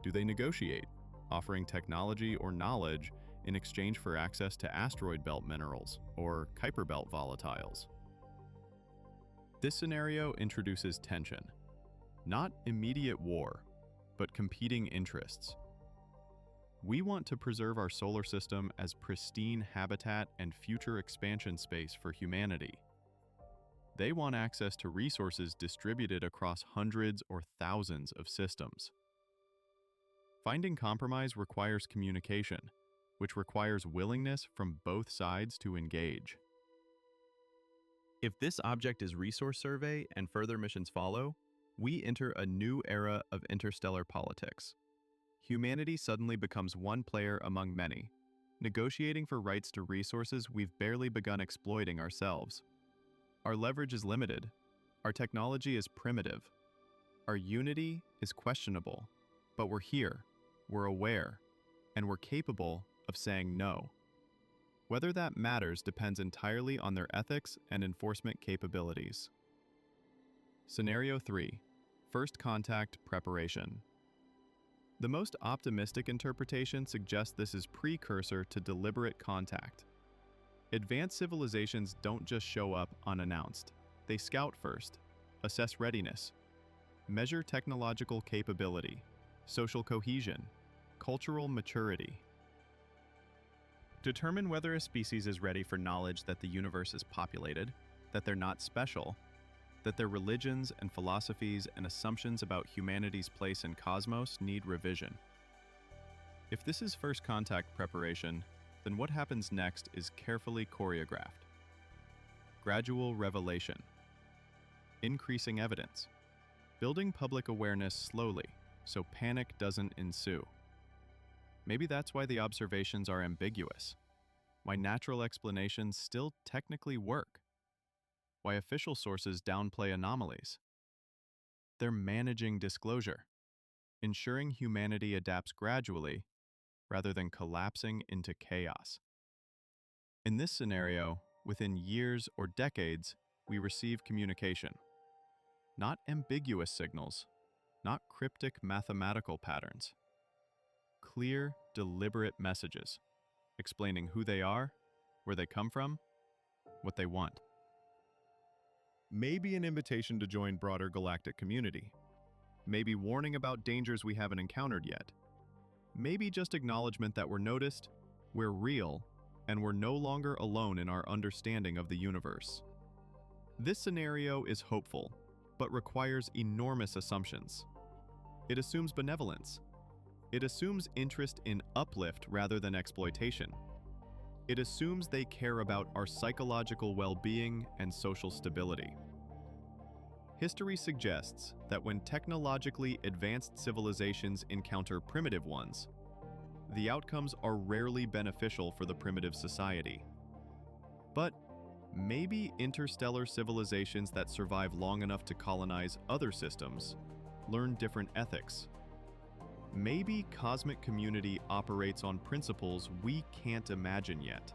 Do they negotiate, offering technology or knowledge in exchange for access to asteroid belt minerals or Kuiper belt volatiles? This scenario introduces tension. Not immediate war, but competing interests. We want to preserve our solar system as pristine habitat and future expansion space for humanity. They want access to resources distributed across hundreds or thousands of systems. Finding compromise requires communication, which requires willingness from both sides to engage. If this object is resource survey and further missions follow, we enter a new era of interstellar politics. Humanity suddenly becomes one player among many, negotiating for rights to resources we've barely begun exploiting ourselves. Our leverage is limited. Our technology is primitive. Our unity is questionable. But we're here, we're aware, and we're capable of saying no. Whether that matters depends entirely on their ethics and enforcement capabilities. Scenario 3. First contact preparation. The most optimistic interpretation suggests this is precursor to deliberate contact. Advanced civilizations don't just show up unannounced. They scout first, assess readiness, measure technological capability, social cohesion, cultural maturity. Determine whether a species is ready for knowledge that the universe is populated, that they're not special, that their religions and philosophies and assumptions about humanity's place in cosmos need revision. If this is first contact preparation, then what happens next is carefully choreographed. Gradual revelation. Increasing evidence. building public awareness slowly so panic doesn't ensue. Maybe that's why the observations are ambiguous, why natural explanations still technically work, why official sources downplay anomalies. They're managing disclosure, ensuring humanity adapts gradually rather than collapsing into chaos. In this scenario, within years or decades, we receive communication. Not ambiguous signals, not cryptic mathematical patterns. Clear, deliberate messages, explaining who they are, where they come from, what they want. Maybe an invitation to join broader galactic community. Maybe warning about dangers we haven't encountered yet. Maybe just acknowledgement that we're noticed, we're real, and we're no longer alone in our understanding of the universe. This scenario is hopeful, but requires enormous assumptions. It assumes benevolence. It assumes interest in uplift rather than exploitation. It assumes they care about our psychological well-being and social stability. History suggests that when technologically advanced civilizations encounter primitive ones, the outcomes are rarely beneficial for the primitive society. But maybe interstellar civilizations that survive long enough to colonize other systems learn different ethics. Maybe cosmic community operates on principles we can't imagine yet.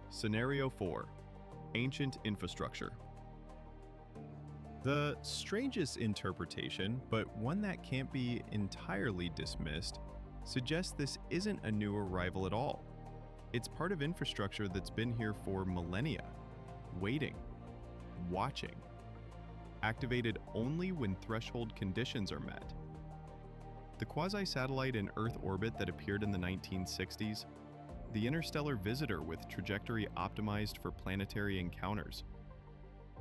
Scenario 4. Ancient infrastructure. The strangest interpretation, but one that can't be entirely dismissed, suggests this isn't a new arrival at all. It's part of infrastructure that's been here for millennia, waiting, watching, activated only when threshold conditions are met. The quasi-satellite in Earth orbit that appeared in the 1960s, the interstellar visitor with trajectory optimized for planetary encounters.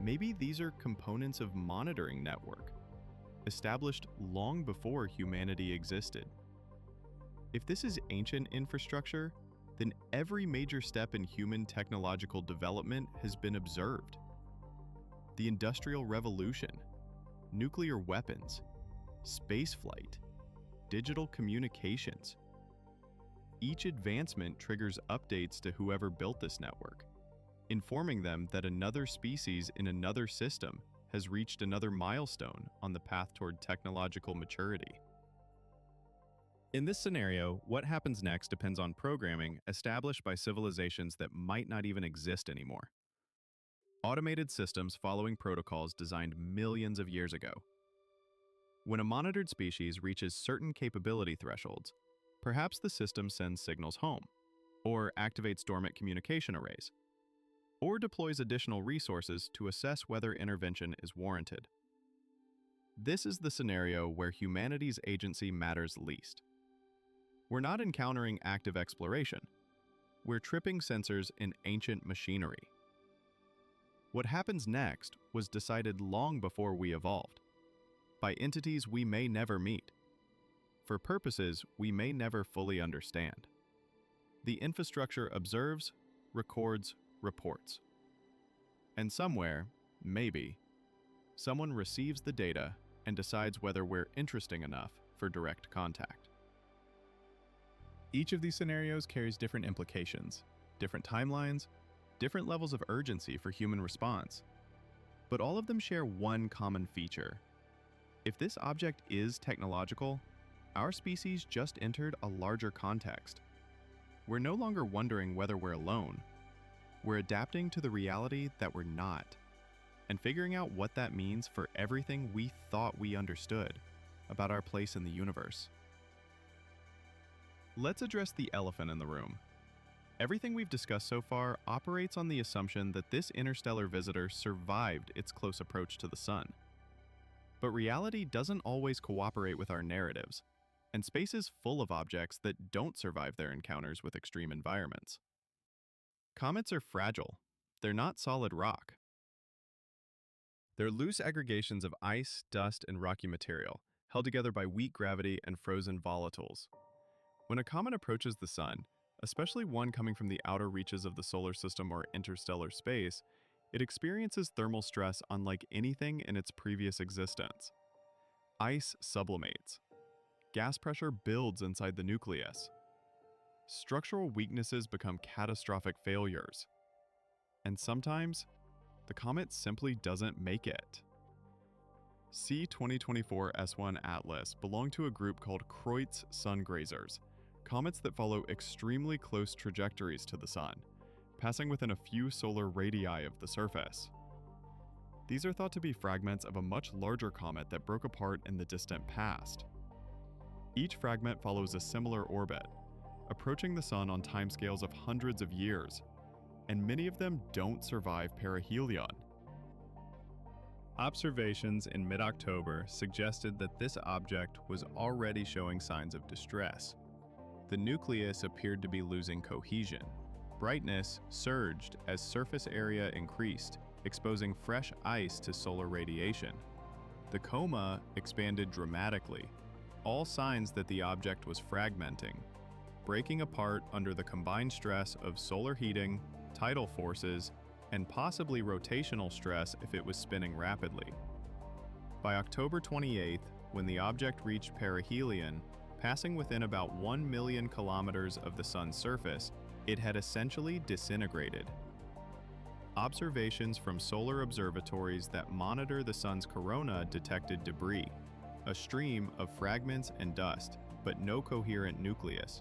Maybe these are components of monitoring network, established long before humanity existed. If this is ancient infrastructure, then every major step in human technological development has been observed. The Industrial Revolution, nuclear weapons, spaceflight, digital communications. Each advancement triggers updates to whoever built this network, informing them that another species in another system has reached another milestone on the path toward technological maturity. In this scenario, what happens next depends on programming established by civilizations that might not even exist anymore. Automated systems following protocols designed millions of years ago. When a monitored species reaches certain capability thresholds, perhaps the system sends signals home, or activates dormant communication arrays, or deploys additional resources to assess whether intervention is warranted. This is the scenario where humanity's agency matters least. We're not encountering active exploration. We're tripping sensors in ancient machinery. What happens next was decided long before we evolved, by entities we may never meet, for purposes we may never fully understand. The infrastructure observes, records, reports. And somewhere, maybe, someone receives the data and decides whether we're interesting enough for direct contact. Each of these scenarios carries different implications, different timelines, different levels of urgency for human response. But all of them share one common feature. If this object is technological, our species just entered a larger context. We're no longer wondering whether we're alone. We're adapting to the reality that we're not, and figuring out what that means for everything we thought we understood about our place in the universe. Let's address the elephant in the room. Everything we've discussed so far operates on the assumption that this interstellar visitor survived its close approach to the Sun. But reality doesn't always cooperate with our narratives, and space is full of objects that don't survive their encounters with extreme environments. Comets are fragile. They're not solid rock. They're loose aggregations of ice, dust, and rocky material, held together by weak gravity and frozen volatiles. When a comet approaches the Sun, especially one coming from the outer reaches of the solar system or interstellar space, It experiences thermal stress unlike anything in its previous existence. Ice sublimates. Gas pressure builds inside the nucleus. Structural weaknesses become catastrophic failures. And sometimes, the comet simply doesn't make it. C-2024 S1 Atlas belonged to a group called Kreutz Sungrazers, comets that follow extremely close trajectories to the Sun, passing within a few solar radii of the surface. These are thought to be fragments of a much larger comet that broke apart in the distant past. Each fragment follows a similar orbit, approaching the Sun on timescales of hundreds of years, and many of them don't survive perihelion. Observations in mid-October suggested that this object was already showing signs of distress. The nucleus appeared to be losing cohesion. Brightness surged as surface area increased, exposing fresh ice to solar radiation. The coma expanded dramatically, all signs that the object was fragmenting, breaking apart under the combined stress of solar heating, tidal forces, and possibly rotational stress if it was spinning rapidly. By October 28th, when the object reached perihelion, passing within about 1 million kilometers of the Sun's surface, it had essentially disintegrated. Observations from solar observatories that monitor the Sun's corona detected debris, a stream of fragments and dust, but no coherent nucleus.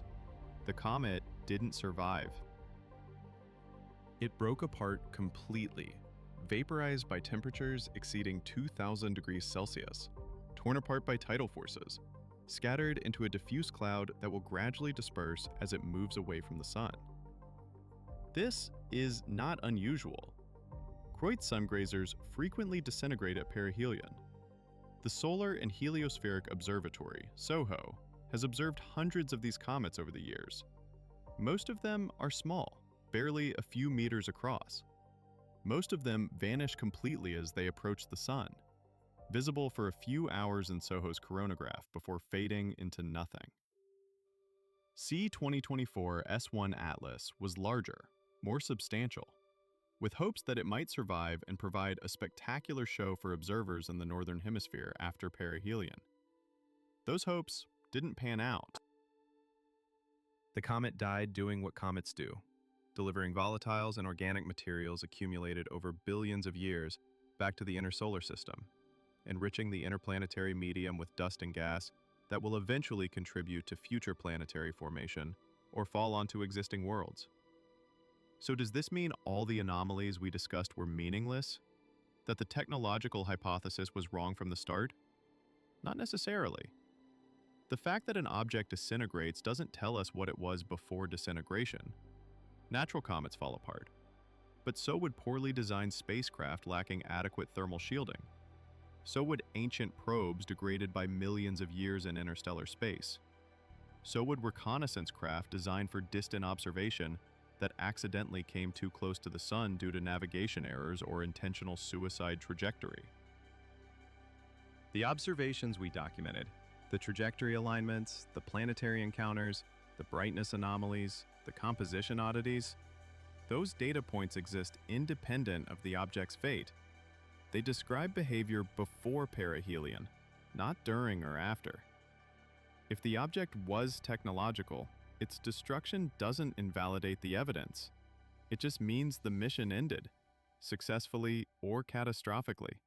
The comet didn't survive. It broke apart completely, vaporized by temperatures exceeding 2,000 degrees Celsius, torn apart by tidal forces, scattered into a diffuse cloud that will gradually disperse as it moves away from the Sun. This is not unusual. Kreutz Sungrazers frequently disintegrate at perihelion. The Solar and Heliospheric Observatory, SOHO, has observed hundreds of these comets over the years. Most of them are small, barely a few meters across. Most of them vanish completely as they approach the Sun, visible for a few hours in SOHO's coronagraph before fading into nothing. C-2024 S1 Atlas was larger, more substantial, with hopes that it might survive and provide a spectacular show for observers in the Northern Hemisphere after perihelion. Those hopes didn't pan out. The comet died doing what comets do, delivering volatiles and organic materials accumulated over billions of years back to the inner solar system, enriching the interplanetary medium with dust and gas that will eventually contribute to future planetary formation or fall onto existing worlds. So does this mean all the anomalies we discussed were meaningless? That the technological hypothesis was wrong from the start? Not necessarily. The fact that an object disintegrates doesn't tell us what it was before disintegration. Natural comets fall apart, but so would poorly designed spacecraft lacking adequate thermal shielding. So would ancient probes degraded by millions of years in interstellar space. So would reconnaissance craft designed for distant observation that accidentally came too close to the Sun due to navigation errors or intentional suicide trajectory. The observations we documented, the trajectory alignments, the planetary encounters, the brightness anomalies, the composition oddities, those data points exist independent of the object's fate. They describe behavior before perihelion, not during or after. If the object was technological, its destruction doesn't invalidate the evidence. It just means the mission ended, successfully or catastrophically,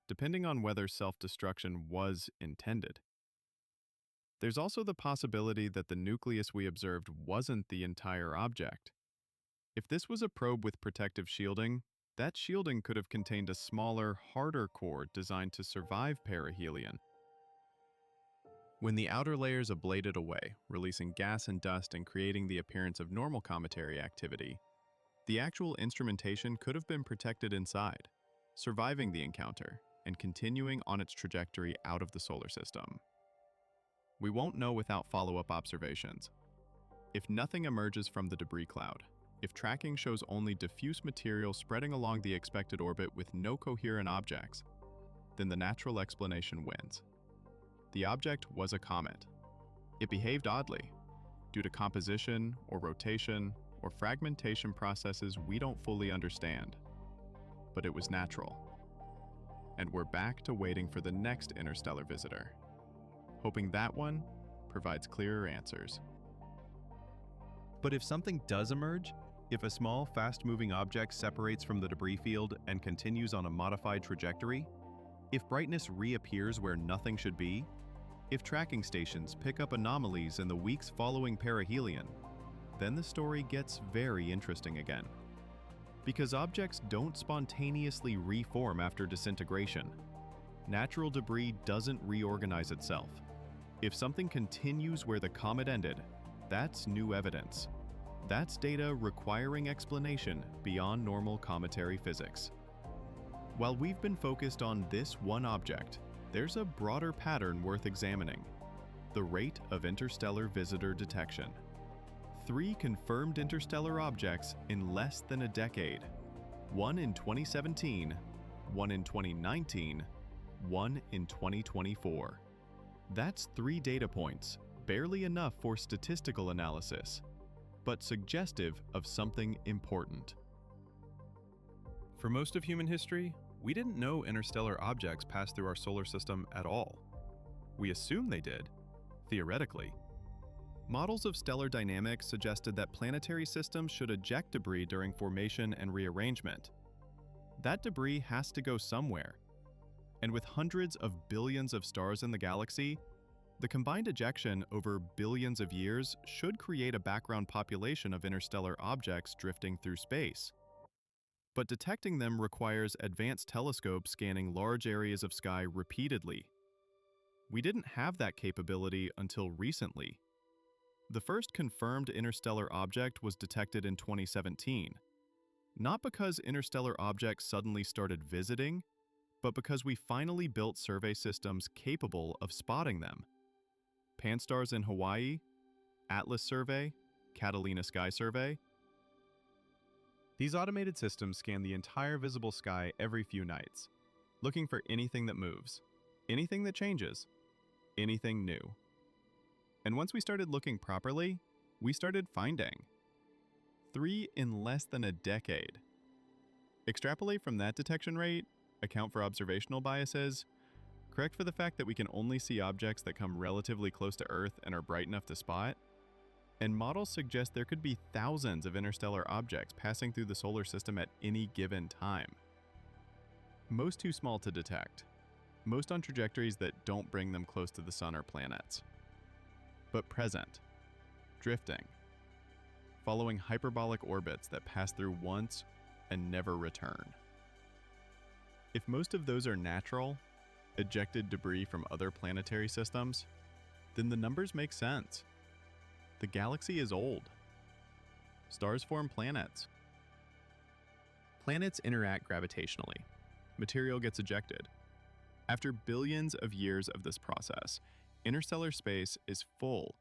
depending on whether self-destruction was intended. There's also the possibility that the nucleus we observed wasn't the entire object. If this was a probe with protective shielding, that shielding could have contained a smaller, harder core designed to survive perihelion. When the outer layers ablated away, releasing gas and dust and creating the appearance of normal cometary activity, the actual instrumentation could have been protected inside, surviving the encounter and continuing on its trajectory out of the solar system. We won't know without follow-up observations. If nothing emerges from the debris cloud, if tracking shows only diffuse material spreading along the expected orbit with no coherent objects, then the natural explanation wins. The object was a comet. It behaved oddly, due to composition or rotation or fragmentation processes we don't fully understand. but it was natural. And we're back to waiting for the next interstellar visitor, hoping that one provides clearer answers. But if something does emerge, if a small, fast-moving object separates from the debris field and continues on a modified trajectory, if brightness reappears where nothing should be, if tracking stations pick up anomalies in the weeks following perihelion, then the story gets very interesting again. Because objects don't spontaneously reform after disintegration. Natural debris doesn't reorganize itself. If something continues where the comet ended, that's new evidence. That's data requiring explanation beyond normal cometary physics. While we've been focused on this one object, there's a broader pattern worth examining: the rate of interstellar visitor detection. 3 confirmed interstellar objects in less than a decade. 1 in 2017, 1 in 2019, 1 in 2024. That's 3 data points, barely enough for statistical analysis, but suggestive of something important. For most of human history, we didn't know interstellar objects passed through our solar system at all. We assumed they did, theoretically. Models of stellar dynamics suggested that planetary systems should eject debris during formation and rearrangement. That debris has to go somewhere. And with hundreds of billions of stars in the galaxy, the combined ejection over billions of years should create a background population of interstellar objects drifting through space. But detecting them requires advanced telescopes scanning large areas of sky repeatedly. We didn't have that capability until recently. The first confirmed interstellar object was detected in 2017. Not because interstellar objects suddenly started visiting, but because we finally built survey systems capable of spotting them. Pan-STARRS in Hawaii, Atlas Survey, Catalina Sky Survey. These automated systems scan the entire visible sky every few nights, looking for anything that moves, anything that changes, anything new. And once we started looking properly, we started finding 3 in less than a decade. Extrapolate from that detection rate, account for observational biases, correct for the fact that we can only see objects that come relatively close to Earth and are bright enough to spot, and models suggest there could be thousands of interstellar objects passing through the solar system at any given time. Most too small to detect, most on trajectories that don't bring them close to the sun or planets. But present, drifting, following hyperbolic orbits that pass through once and never return. If most of those are natural, ejected debris from other planetary systems, then the numbers make sense. The galaxy is old. Stars form planets. Planets interact gravitationally. Material gets ejected. After billions of years of this process, interstellar space is full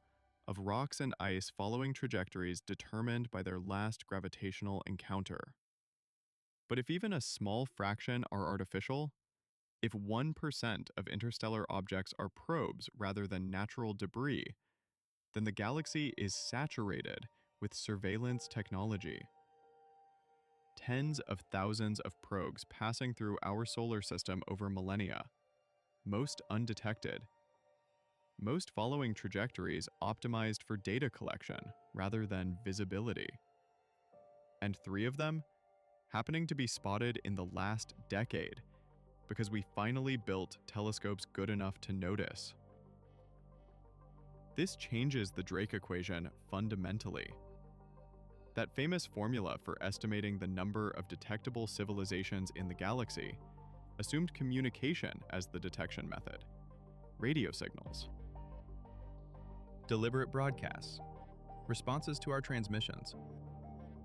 of rocks and ice following trajectories determined by their last gravitational encounter. But if even a small fraction are artificial, if 1% of interstellar objects are probes rather than natural debris, then the galaxy is saturated with surveillance technology. Tens of thousands of probes passing through our solar system over millennia, most undetected. Most following trajectories optimized for data collection rather than visibility. And 3 of them happening to be spotted in the last decade because we finally built telescopes good enough to notice. This changes the Drake equation fundamentally. That famous formula for estimating the number of detectable civilizations in the galaxy assumed communication as the detection method. Radio signals. Deliberate broadcasts. Responses to our transmissions.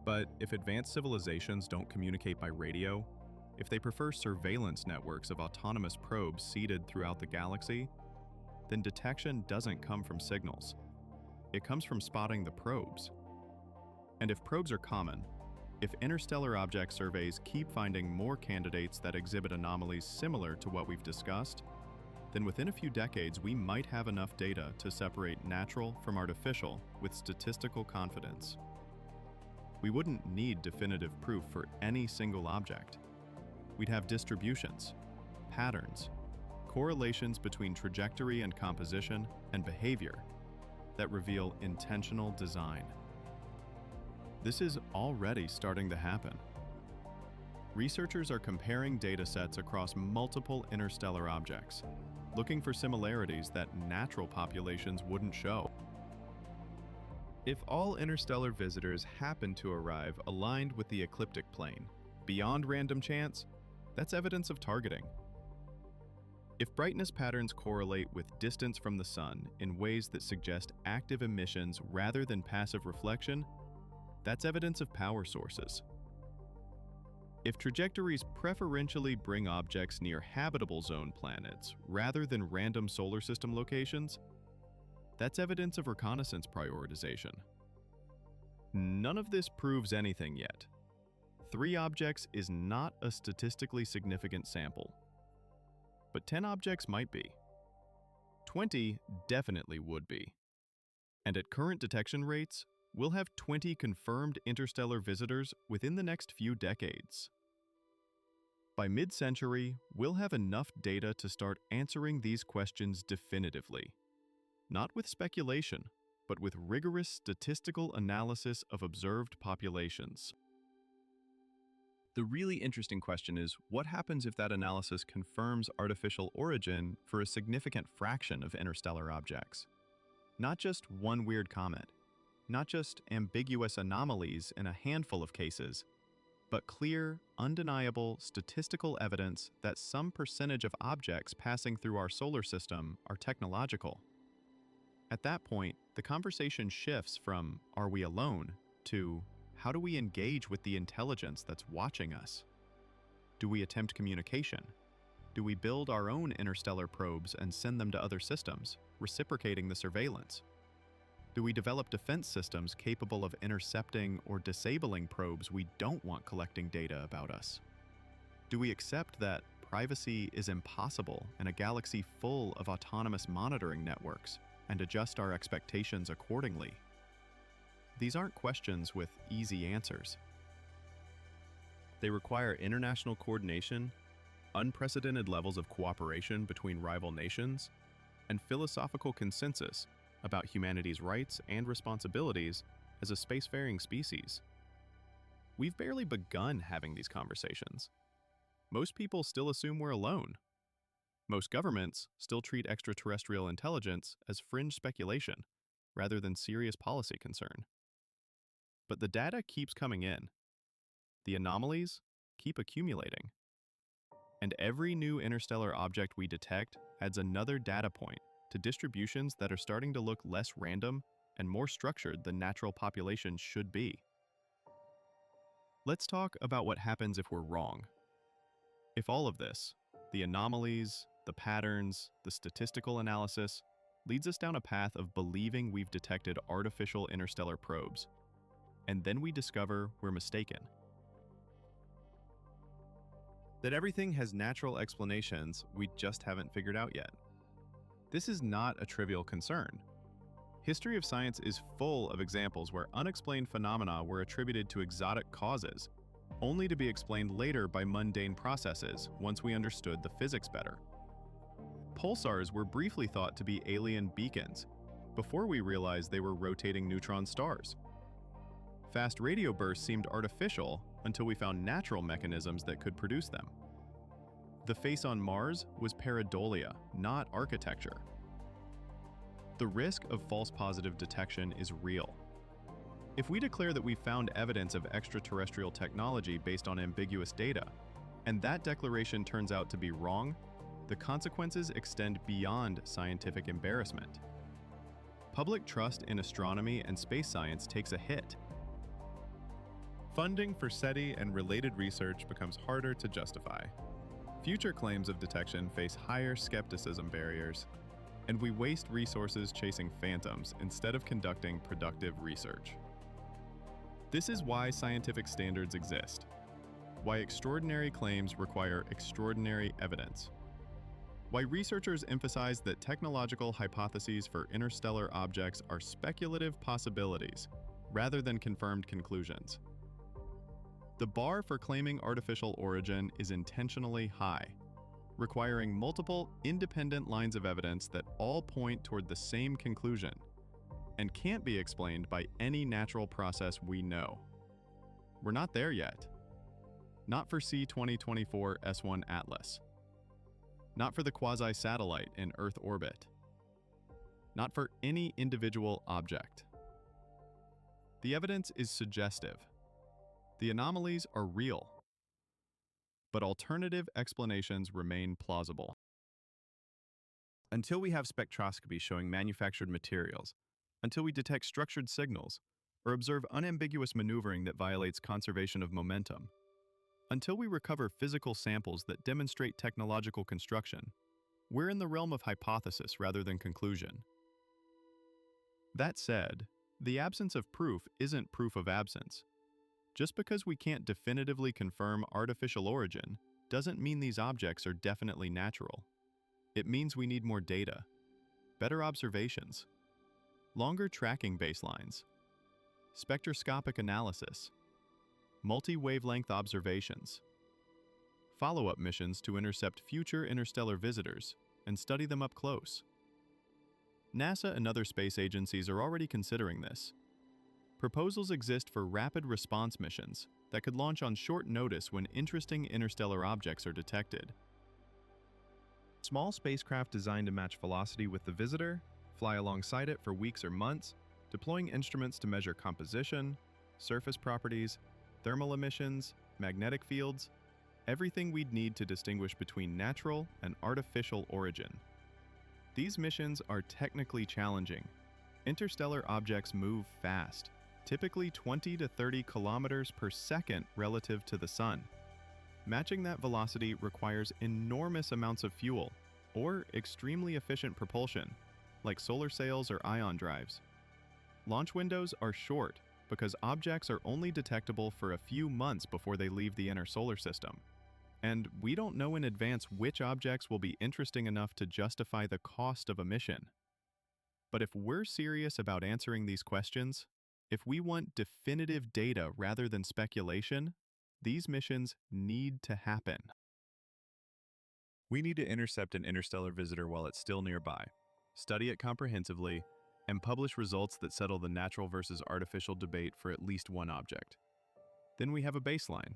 But if advanced civilizations don't communicate by radio, if they prefer surveillance networks of autonomous probes seeded throughout the galaxy, then detection doesn't come from signals. It comes from spotting the probes. And if probes are common, if interstellar object surveys keep finding more candidates that exhibit anomalies similar to what we've discussed, then within a few decades we might have enough data to separate natural from artificial with statistical confidence. We wouldn't need definitive proof for any single object. we'd have distributions, patterns, correlations between trajectory and composition and behavior that reveal intentional design. This is already starting to happen. Researchers are comparing datasets across multiple interstellar objects, looking for similarities that natural populations wouldn't show. If all interstellar visitors happen to arrive aligned with the ecliptic plane, beyond random chance, that's evidence of targeting. If brightness patterns correlate with distance from the sun in ways that suggest active emissions rather than passive reflection, that's evidence of power sources. If trajectories preferentially bring objects near habitable zone planets rather than random solar system locations, that's evidence of reconnaissance prioritization. None of this proves anything yet. 3 objects is not a statistically significant sample. But 10 objects might be. 20 definitely would be. And at current detection rates, we'll have 20 confirmed interstellar visitors within the next few decades. By mid-century, we'll have enough data to start answering these questions definitively. Not with speculation, but with rigorous statistical analysis of observed populations. The really interesting question is, what happens if that analysis confirms artificial origin for a significant fraction of interstellar objects? Not just one weird comet, not just ambiguous anomalies in a handful of cases, but clear, undeniable statistical evidence that some percentage of objects passing through our solar system are technological. At that point, the conversation shifts from, are we alone, to, how do we engage with the intelligence that's watching us? Do we attempt communication? Do we build our own interstellar probes and send them to other systems, reciprocating the surveillance? Do we develop defense systems capable of intercepting or disabling probes we don't want collecting data about us? Do we accept that privacy is impossible in a galaxy full of autonomous monitoring networks and adjust our expectations accordingly? These aren't questions with easy answers. They require international coordination, unprecedented levels of cooperation between rival nations, and philosophical consensus about humanity's rights and responsibilities as a spacefaring species. We've barely begun having these conversations. Most people still assume we're alone. Most governments still treat extraterrestrial intelligence as fringe speculation rather than serious policy concern. But the data keeps coming in. The anomalies keep accumulating. And every new interstellar object we detect adds another data point to distributions that are starting to look less random and more structured than natural populations should be. Let's talk about what happens if we're wrong. If all of this, the anomalies, the patterns, the statistical analysis, leads us down a path of believing we've detected artificial interstellar probes, and then we discover we're mistaken. That everything has natural explanations we just haven't figured out yet. This is not a trivial concern. History of science is full of examples where unexplained phenomena were attributed to exotic causes, only to be explained later by mundane processes once we understood the physics better. Pulsars were briefly thought to be alien beacons, before we realized they were rotating neutron stars. Fast radio bursts seemed artificial until we found natural mechanisms that could produce them. The face on Mars was pareidolia, not architecture. The risk of false positive detection is real. If we declare that we found evidence of extraterrestrial technology based on ambiguous data, and that declaration turns out to be wrong, the consequences extend beyond scientific embarrassment. Public trust in astronomy and space science takes a hit. Funding for SETI and related research becomes harder to justify. Future claims of detection face higher skepticism barriers, and we waste resources chasing phantoms instead of conducting productive research. This is why scientific standards exist, why extraordinary claims require extraordinary evidence, why researchers emphasize that technological hypotheses for interstellar objects are speculative possibilities rather than confirmed conclusions. The bar for claiming artificial origin is intentionally high, requiring multiple independent lines of evidence that all point toward the same conclusion and can't be explained by any natural process we know. We're not there yet. Not for C-2024 S1 Atlas. Not for the Quasi-Satellite in Earth orbit. Not for any individual object. The evidence is suggestive. The anomalies are real, but alternative explanations remain plausible. Until we have spectroscopy showing manufactured materials, until we detect structured signals, or observe unambiguous maneuvering that violates conservation of momentum, until we recover physical samples that demonstrate technological construction, we're in the realm of hypothesis rather than conclusion. That said, the absence of proof isn't proof of absence. Just because we can't definitively confirm artificial origin doesn't mean these objects are definitely natural. It means we need more data, better observations, longer tracking baselines, spectroscopic analysis, multi-wavelength observations, follow-up missions to intercept future interstellar visitors and study them up close. NASA and other space agencies are already considering this. Proposals exist for rapid response missions that could launch on short notice when interesting interstellar objects are detected. Small spacecraft designed to match velocity with the visitor, fly alongside it for weeks or months, deploying instruments to measure composition, surface properties, thermal emissions, magnetic fields, everything we'd need to distinguish between natural and artificial origin. These missions are technically challenging. Interstellar objects move fast, typically 20 to 30 kilometers per second relative to the Sun. Matching that velocity requires enormous amounts of fuel, or extremely efficient propulsion, like solar sails or ion drives. Launch windows are short because objects are only detectable for a few months before they leave the inner solar system. And we don't know in advance which objects will be interesting enough to justify the cost of a mission. But if we're serious about answering these questions, if we want definitive data rather than speculation, these missions need to happen. We need to intercept an interstellar visitor while it's still nearby, study it comprehensively, and publish results that settle the natural versus artificial debate for at least one object. Then we have a baseline.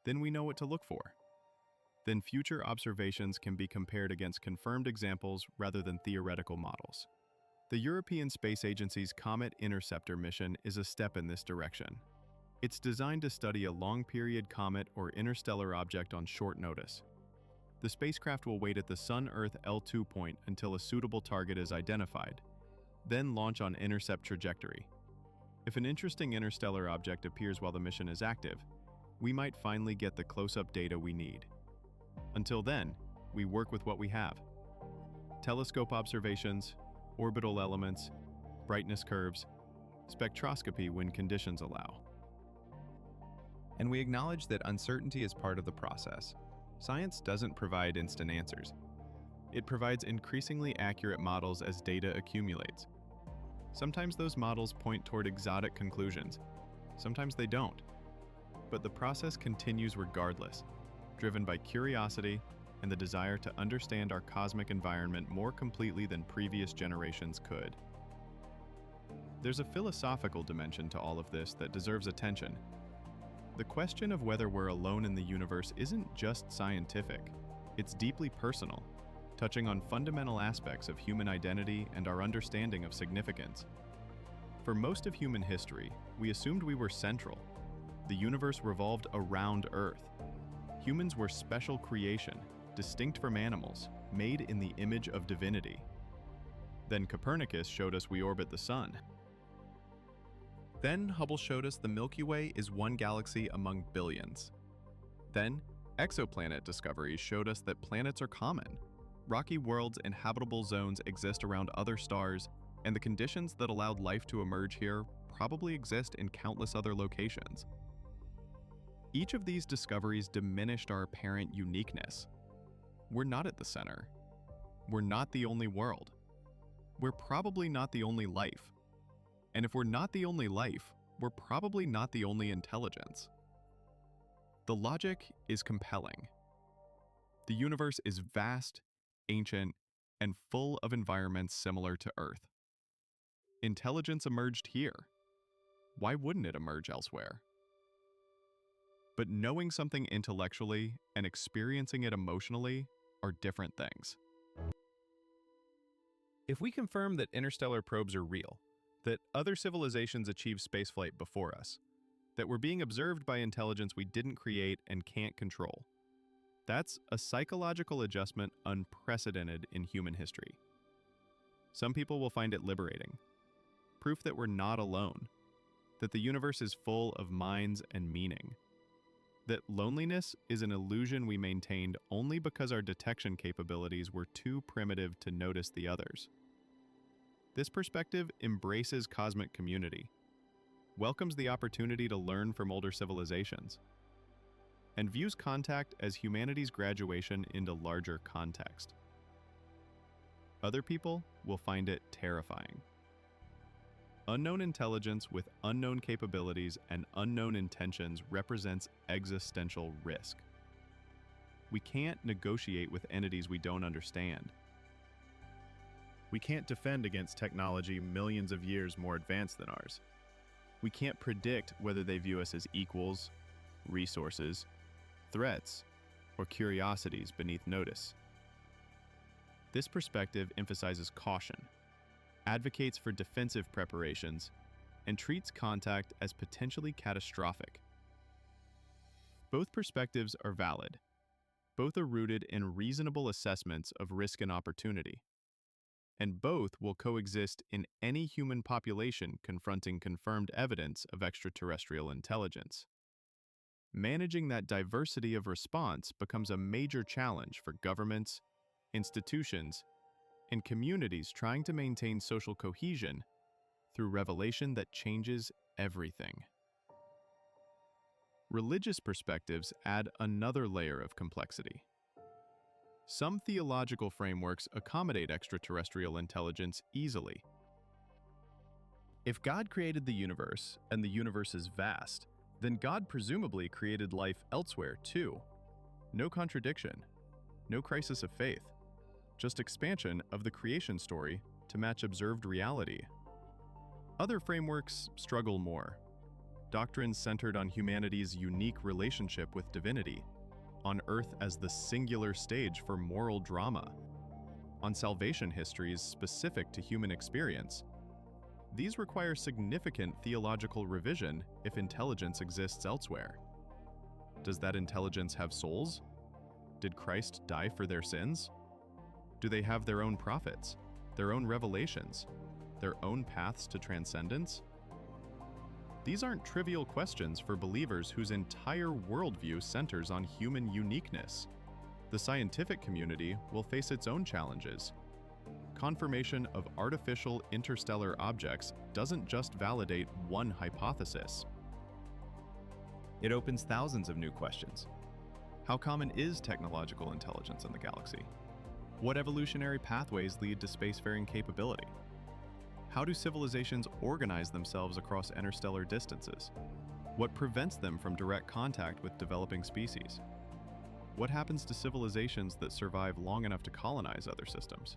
Then we know what to look for. Then future observations can be compared against confirmed examples rather than theoretical models. The European Space Agency's Comet Interceptor mission is a step in this direction. It's designed to study a long-period comet or interstellar object on short notice. The spacecraft will wait at the Sun-Earth L2 point until a suitable target is identified, then launch on intercept trajectory. If an interesting interstellar object appears while the mission is active, we might finally get the close-up data we need. Until then, we work with what we have. Telescope observations, orbital elements, brightness curves, spectroscopy when conditions allow. And we acknowledge that uncertainty is part of the process. Science doesn't provide instant answers. It provides increasingly accurate models as data accumulates. Sometimes those models point toward exotic conclusions. Sometimes they don't. But the process continues regardless, driven by curiosity and the desire to understand our cosmic environment more completely than previous generations could. There's a philosophical dimension to all of this that deserves attention. The question of whether we're alone in the universe isn't just scientific, it's deeply personal, touching on fundamental aspects of human identity and our understanding of significance. For most of human history, we assumed we were central. The universe revolved around Earth. Humans were special creation, distinct from animals, made in the image of divinity. Then Copernicus showed us we orbit the Sun. Then Hubble showed us the Milky Way is one galaxy among billions. Then exoplanet discoveries showed us that planets are common. Rocky worlds and habitable zones exist around other stars, and the conditions that allowed life to emerge here probably exist in countless other locations. Each of these discoveries diminished our apparent uniqueness. We're not at the center. We're not the only world. We're probably not the only life. And if we're not the only life, we're probably not the only intelligence. The logic is compelling. The universe is vast, ancient, and full of environments similar to Earth. Intelligence emerged here. Why wouldn't it emerge elsewhere? But knowing something intellectually and experiencing it emotionally are different things. If we confirm that interstellar probes are real, that other civilizations achieve spaceflight before us, that we're being observed by intelligence we didn't create and can't control, that's a psychological adjustment unprecedented in human history. Some people will find it liberating, proof that we're not alone, that the universe is full of minds and meaning, that loneliness is an illusion we maintained only because our detection capabilities were too primitive to notice the others. This perspective embraces cosmic community, welcomes the opportunity to learn from older civilizations, and views contact as humanity's graduation into larger context. Other people will find it terrifying. Unknown intelligence with unknown capabilities and unknown intentions represents existential risk. We can't negotiate with entities we don't understand. We can't defend against technology millions of years more advanced than ours. We can't predict whether they view us as equals, resources, threats, or curiosities beneath notice. This perspective emphasizes caution, advocates for defensive preparations, and treats contact as potentially catastrophic. Both perspectives are valid. Both are rooted in reasonable assessments of risk and opportunity. And both will coexist in any human population confronting confirmed evidence of extraterrestrial intelligence. Managing that diversity of response becomes a major challenge for governments, institutions, and communities trying to maintain social cohesion through revelation that changes everything. Religious perspectives add another layer of complexity. Some theological frameworks accommodate extraterrestrial intelligence easily. If God created the universe, and the universe is vast, then God presumably created life elsewhere too. No contradiction, no crisis of faith, just expansion of the creation story to match observed reality. Other frameworks struggle more. Doctrines centered on humanity's unique relationship with divinity, on Earth as the singular stage for moral drama, on salvation histories specific to human experience. These require significant theological revision if intelligence exists elsewhere. Does that intelligence have souls? Did Christ die for their sins? Do they have their own prophets, their own revelations, their own paths to transcendence? These aren't trivial questions for believers whose entire worldview centers on human uniqueness. The scientific community will face its own challenges. Confirmation of artificial interstellar objects doesn't just validate one hypothesis. It opens thousands of new questions. How common is technological intelligence in the galaxy? What evolutionary pathways lead to spacefaring capability? How do civilizations organize themselves across interstellar distances? What prevents them from direct contact with developing species? What happens to civilizations that survive long enough to colonize other systems?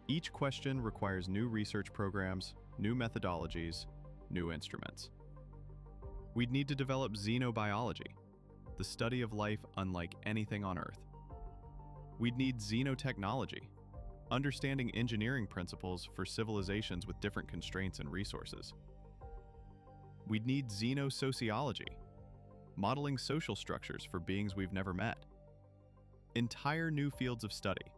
Each question requires new research programs, new methodologies, new instruments. We'd need to develop xenobiology, the study of life unlike anything on Earth. We'd need xenotechnology, understanding engineering principles for civilizations with different constraints and resources. We'd need xenosociology, modeling social structures for beings we've never met. Entire new fields of study,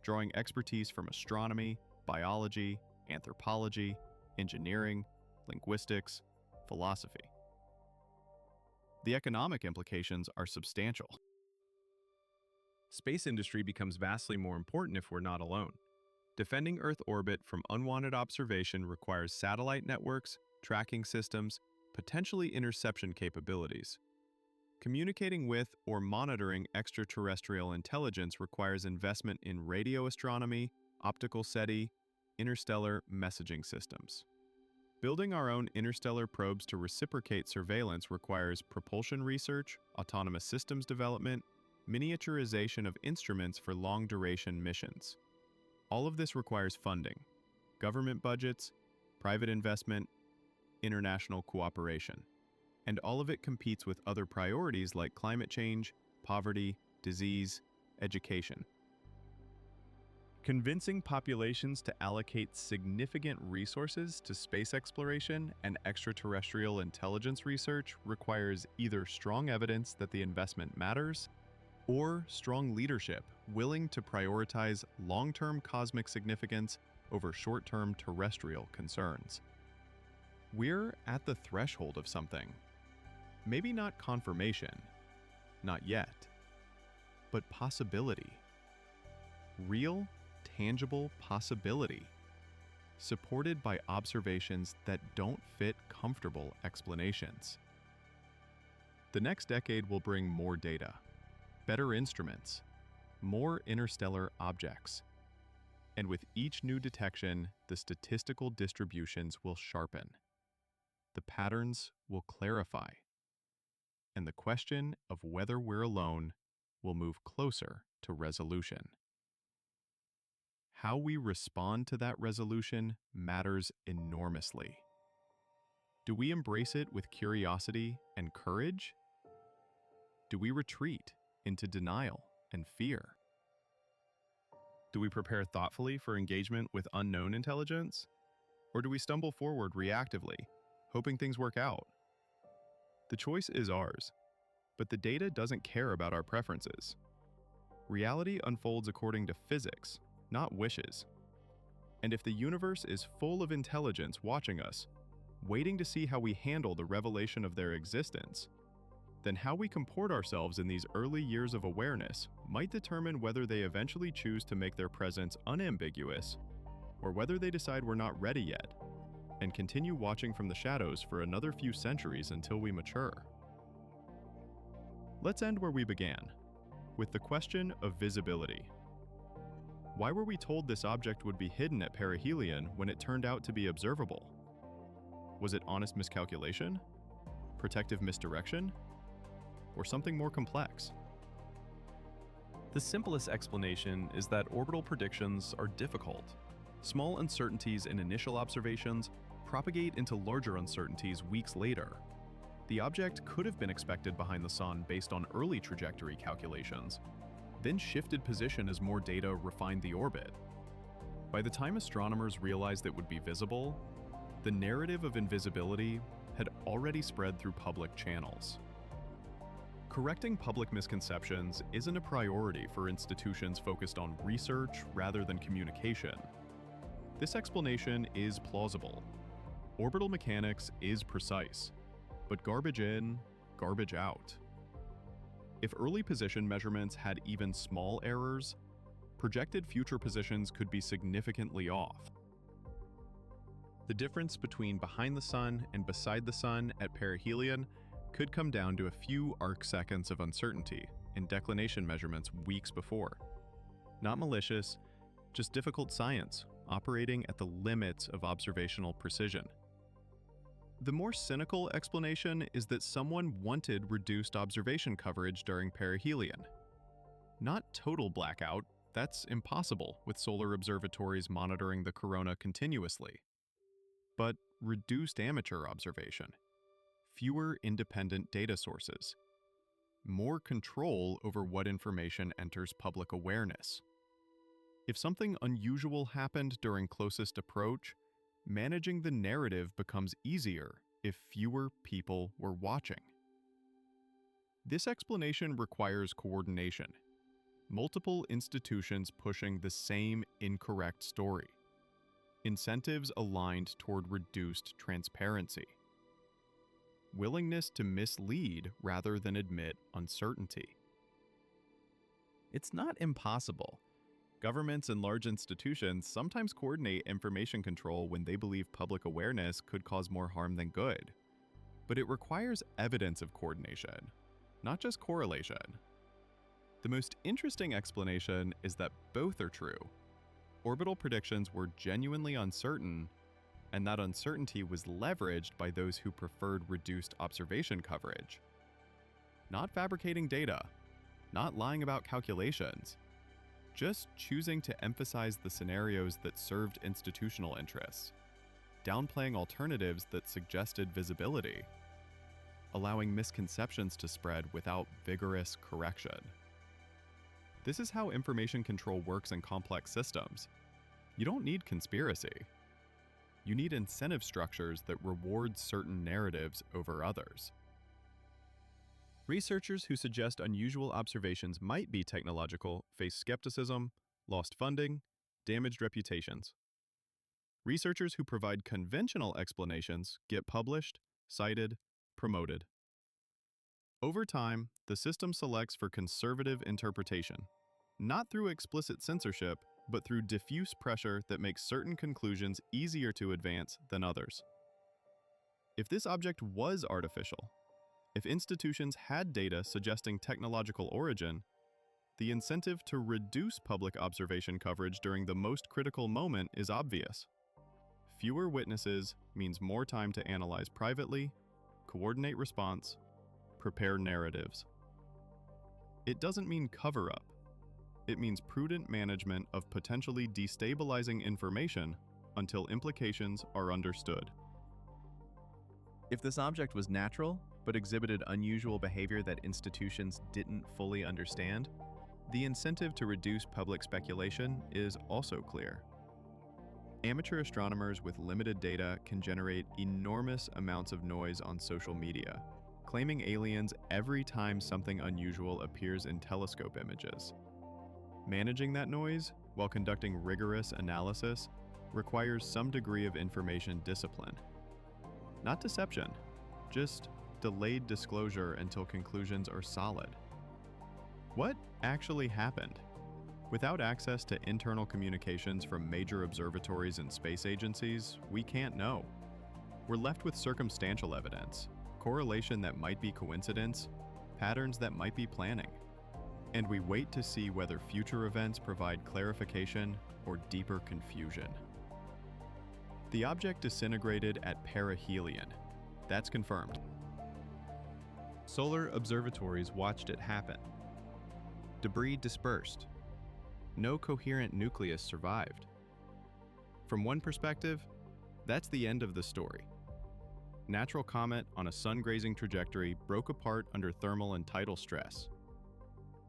drawing expertise from astronomy, biology, anthropology, engineering, linguistics, philosophy. The economic implications are substantial. Space industry becomes vastly more important if we're not alone. Defending Earth orbit from unwanted observation requires satellite networks, tracking systems, potentially interception capabilities. Communicating with or monitoring extraterrestrial intelligence requires investment in radio astronomy, optical SETI, interstellar messaging systems. Building our own interstellar probes to reciprocate surveillance requires propulsion research, autonomous systems development, miniaturization of instruments for long-duration missions. All of this requires funding, government budgets, private investment, international cooperation. And all of it competes with other priorities like climate change, poverty, disease, education. Convincing populations to allocate significant resources to space exploration and extraterrestrial intelligence research requires either strong evidence that the investment matters or strong leadership willing to prioritize long-term cosmic significance over short-term terrestrial concerns. We're at the threshold of something. Maybe not confirmation, not yet, but possibility. Real, tangible possibility, supported by observations that don't fit comfortable explanations. The next decade will bring more data, better instruments, more interstellar objects. And with each new detection, the statistical distributions will sharpen. The patterns will clarify. And the question of whether we're alone will move closer to resolution. How we respond to that resolution matters enormously. Do we embrace it with curiosity and courage? Do we retreat into denial and fear? Do we prepare thoughtfully for engagement with unknown intelligence? Or do we stumble forward reactively, hoping things work out? The choice is ours, but the data doesn't care about our preferences. Reality unfolds according to physics, not wishes. And if the universe is full of intelligence watching us, waiting to see how we handle the revelation of their existence, then how we comport ourselves in these early years of awareness might determine whether they eventually choose to make their presence unambiguous, or whether they decide we're not ready yet, and continue watching from the shadows for another few centuries until we mature. Let's end where we began, with the question of visibility. Why were we told this object would be hidden at Perihelion when it turned out to be observable? Was it honest miscalculation? Protective misdirection? Or something more complex? The simplest explanation is that orbital predictions are difficult. Small uncertainties in initial observations propagate into larger uncertainties weeks later. The object could have been expected behind the Sun based on early trajectory calculations, then shifted position as more data refined the orbit. By the time astronomers realized it would be visible, the narrative of invisibility had already spread through public channels. Correcting public misconceptions isn't a priority for institutions focused on research rather than communication. This explanation is plausible. Orbital mechanics is precise, but garbage in, garbage out. If early position measurements had even small errors, projected future positions could be significantly off. The difference between behind the Sun and beside the Sun at perihelion could come down to a few arc-seconds of uncertainty in declination measurements weeks before. Not malicious, just difficult science operating at the limits of observational precision. The more cynical explanation is that someone wanted reduced observation coverage during perihelion. Not total blackout, that's impossible with solar observatories monitoring the corona continuously. But reduced amateur observation, fewer independent data sources, more control over what information enters public awareness. If something unusual happened during closest approach, managing the narrative becomes easier if fewer people were watching. This explanation requires coordination, multiple institutions pushing the same incorrect story, incentives aligned toward reduced transparency, willingness to mislead rather than admit uncertainty. It's not impossible. Governments and large institutions sometimes coordinate information control when they believe public awareness could cause more harm than good. But it requires evidence of coordination, not just correlation. The most interesting explanation is that both are true. Orbital predictions were genuinely uncertain, and that uncertainty was leveraged by those who preferred reduced observation coverage. Not fabricating data, not lying about calculations, just choosing to emphasize the scenarios that served institutional interests, downplaying alternatives that suggested visibility, allowing misconceptions to spread without vigorous correction. This is how information control works in complex systems. You don't need conspiracy. You need incentive structures that reward certain narratives over others. Researchers who suggest unusual observations might be technological face skepticism, lost funding, damaged reputations. Researchers who provide conventional explanations get published, cited, promoted. Over time, the system selects for conservative interpretation, not through explicit censorship, but through diffuse pressure that makes certain conclusions easier to advance than others. If this object was artificial, if institutions had data suggesting technological origin, the incentive to reduce public observation coverage during the most critical moment is obvious. Fewer witnesses means more time to analyze privately, coordinate response, prepare narratives. It doesn't mean cover-up. It means prudent management of potentially destabilizing information until implications are understood. If this object was natural, but exhibited unusual behavior that institutions didn't fully understand, the incentive to reduce public speculation is also clear. Amateur astronomers with limited data can generate enormous amounts of noise on social media, claiming aliens every time something unusual appears in telescope images. Managing that noise while conducting rigorous analysis requires some degree of information discipline. Not deception, just delayed disclosure until conclusions are solid. What actually happened? Without access to internal communications from major observatories and space agencies, we can't know. We're left with circumstantial evidence, correlation that might be coincidence, patterns that might be planning. And we wait to see whether future events provide clarification or deeper confusion. The object disintegrated at Perihelion. That's confirmed. Solar observatories watched it happen. Debris dispersed. No coherent nucleus survived. From one perspective, that's the end of the story. Natural comet on a sun-grazing trajectory broke apart under thermal and tidal stress.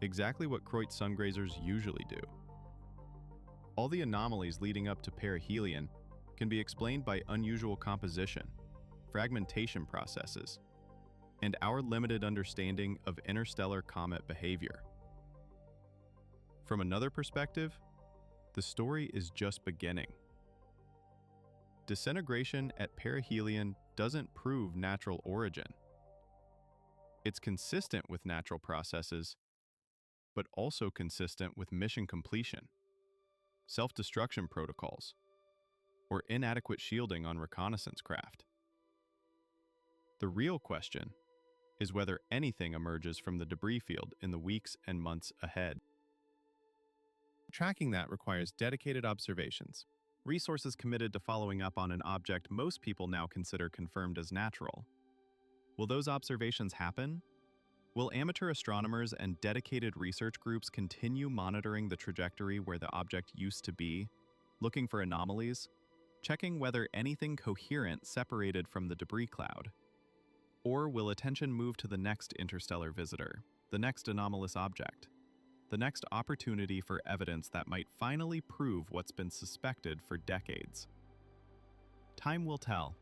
Exactly what Kreutz sungrazers usually do. All the anomalies leading up to perihelion can be explained by unusual composition, fragmentation processes, and our limited understanding of interstellar comet behavior. From another perspective, the story is just beginning. Disintegration at perihelion doesn't prove natural origin. It's consistent with natural processes, but also consistent with mission completion, self-destruction protocols, or inadequate shielding on reconnaissance craft. The real question is whether anything emerges from the debris field in the weeks and months ahead. Tracking that requires dedicated observations, resources committed to following up on an object most people now consider confirmed as natural. Will those observations happen? Will amateur astronomers and dedicated research groups continue monitoring the trajectory where the object used to be, looking for anomalies, checking whether anything coherent separated from the debris cloud? Or will attention move to the next interstellar visitor, the next anomalous object, the next opportunity for evidence that might finally prove what's been suspected for decades? Time will tell.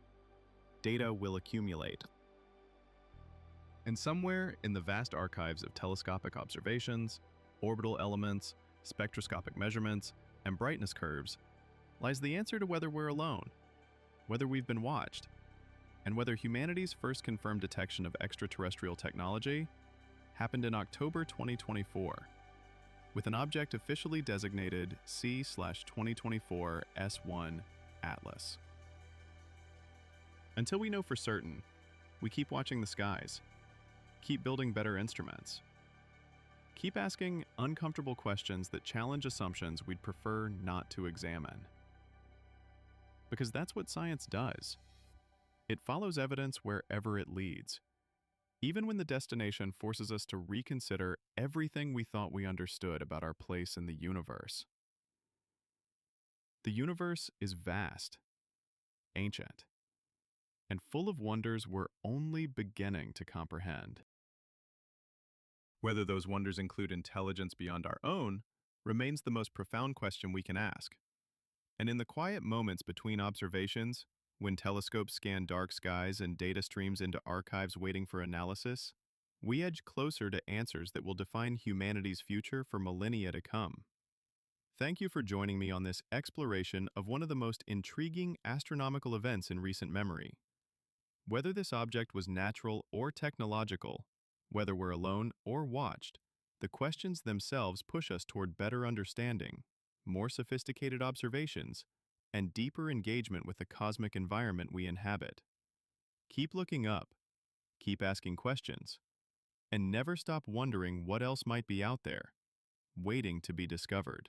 Data will accumulate. And somewhere in the vast archives of telescopic observations, orbital elements, spectroscopic measurements, and brightness curves lies the answer to whether we're alone, whether we've been watched, and whether humanity's first confirmed detection of extraterrestrial technology happened in October 2024, with an object officially designated C/2024 S1 Atlas. Until we know for certain, we keep watching the skies, keep building better instruments, keep asking uncomfortable questions that challenge assumptions we'd prefer not to examine. because that's what science does. It follows evidence wherever it leads, even when the destination forces us to reconsider everything we thought we understood about our place in the universe. The universe is vast, ancient, and full of wonders we're only beginning to comprehend. Whether those wonders include intelligence beyond our own remains the most profound question we can ask. And in the quiet moments between observations, when telescopes scan dark skies and data streams into archives waiting for analysis, we edge closer to answers that will define humanity's future for millennia to come. Thank you for joining me on this exploration of one of the most intriguing astronomical events in recent memory. Whether this object was natural or technological, whether we're alone or watched, the questions themselves push us toward better understanding, more sophisticated observations, and deeper engagement with the cosmic environment we inhabit. Keep looking up, keep asking questions, and never stop wondering what else might be out there, waiting to be discovered.